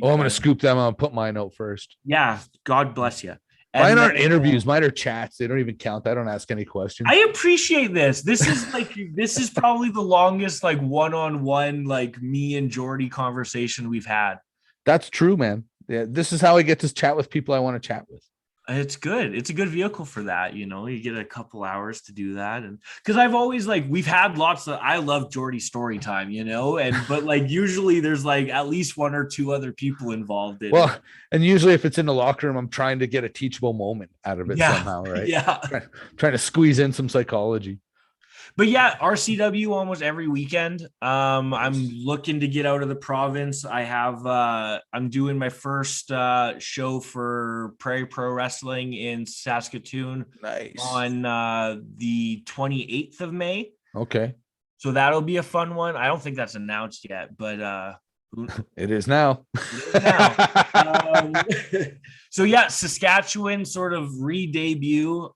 D: gonna scoop them. I'll put mine out first.
E: Yeah, God bless you.
D: Mine aren't interviews. Mine are chats. They don't even count. I don't ask any questions.
E: I appreciate this. This is probably the longest one-on-one me and Jordy conversation we've had.
D: That's true, man. Yeah, this is how I get to chat with people I want to chat with.
E: It's good. It's a good vehicle for that. You get a couple hours to do that. And because I've always we've had lots of, I love Jordy story time, but usually there's at least one or two other people involved in it.
D: And usually if it's in the locker room, I'm trying to get a teachable moment out of it somehow, right?
E: Yeah.
D: Trying to squeeze in some psychology.
E: But yeah, RCW almost every weekend. I'm looking to get out of the province. I'm doing my first show for Prairie Pro Wrestling in Saskatoon.
D: Nice.
E: On the 28th of May.
D: Okay.
E: So that'll be a fun one. I don't think that's announced yet, but
D: it is now.
E: So yeah, Saskatchewan sort of re-debut.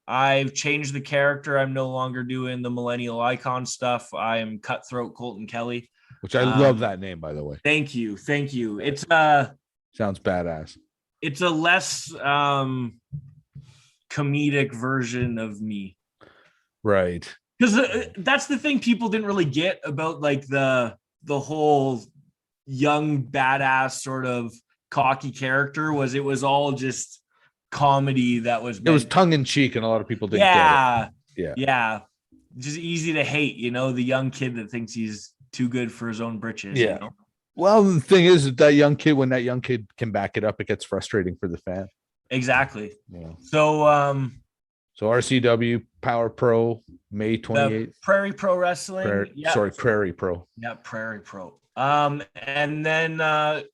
E: I've changed the character. I'm no longer doing the millennial icon stuff. I am Cut Throat Colton Kelly,
D: which I love that name, by the way.
E: Thank you. It's
D: sounds badass.
E: It's a less comedic version of me,
D: right?
E: Because that's the thing people didn't really get about the whole young badass sort of cocky character. It was all just comedy that was
D: tongue in cheek, and a lot of people didn't get it.
E: Yeah, just easy to hate, the young kid that thinks he's too good for his own britches.
D: Well, the thing is that young kid, when that young kid can back it up, it gets frustrating for the fan.
E: Exactly.
D: Yeah.
E: So
D: RCW Power Pro May 28th.
E: Prairie Pro Wrestling.
D: Prairie Pro.
E: Yeah, Prairie Pro. And then I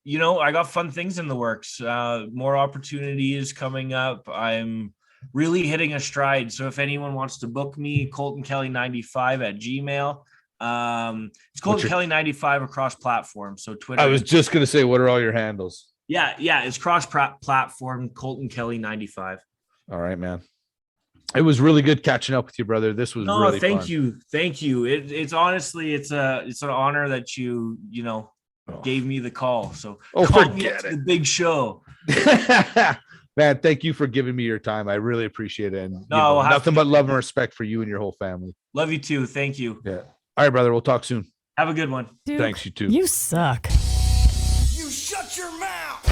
E: got fun things in the works, more opportunities coming up. I'm really hitting a stride. So if anyone wants to book me, Colton Kelly 95 at Gmail. It's Colton Kelly 95 across platforms. So Twitter.
D: I was just gonna say, what are all your handles?
E: Yeah, it's cross platform, Colton Kelly 95.
D: All right, man. It was really good catching up with you, brother. This was really
E: fun.
D: You.
E: Thank you. It's honestly, it's an honor that you gave me the call. So
D: forget it.
E: The big show.
D: Man, thank you for giving me your time. I really appreciate it. And nothing but love and respect for you and your whole family.
E: Love you too. Thank you.
D: Yeah. All right, brother. We'll talk soon.
E: Have a good one.
A: Dude,
D: thanks, you too.
A: You suck.
B: You shut your mouth.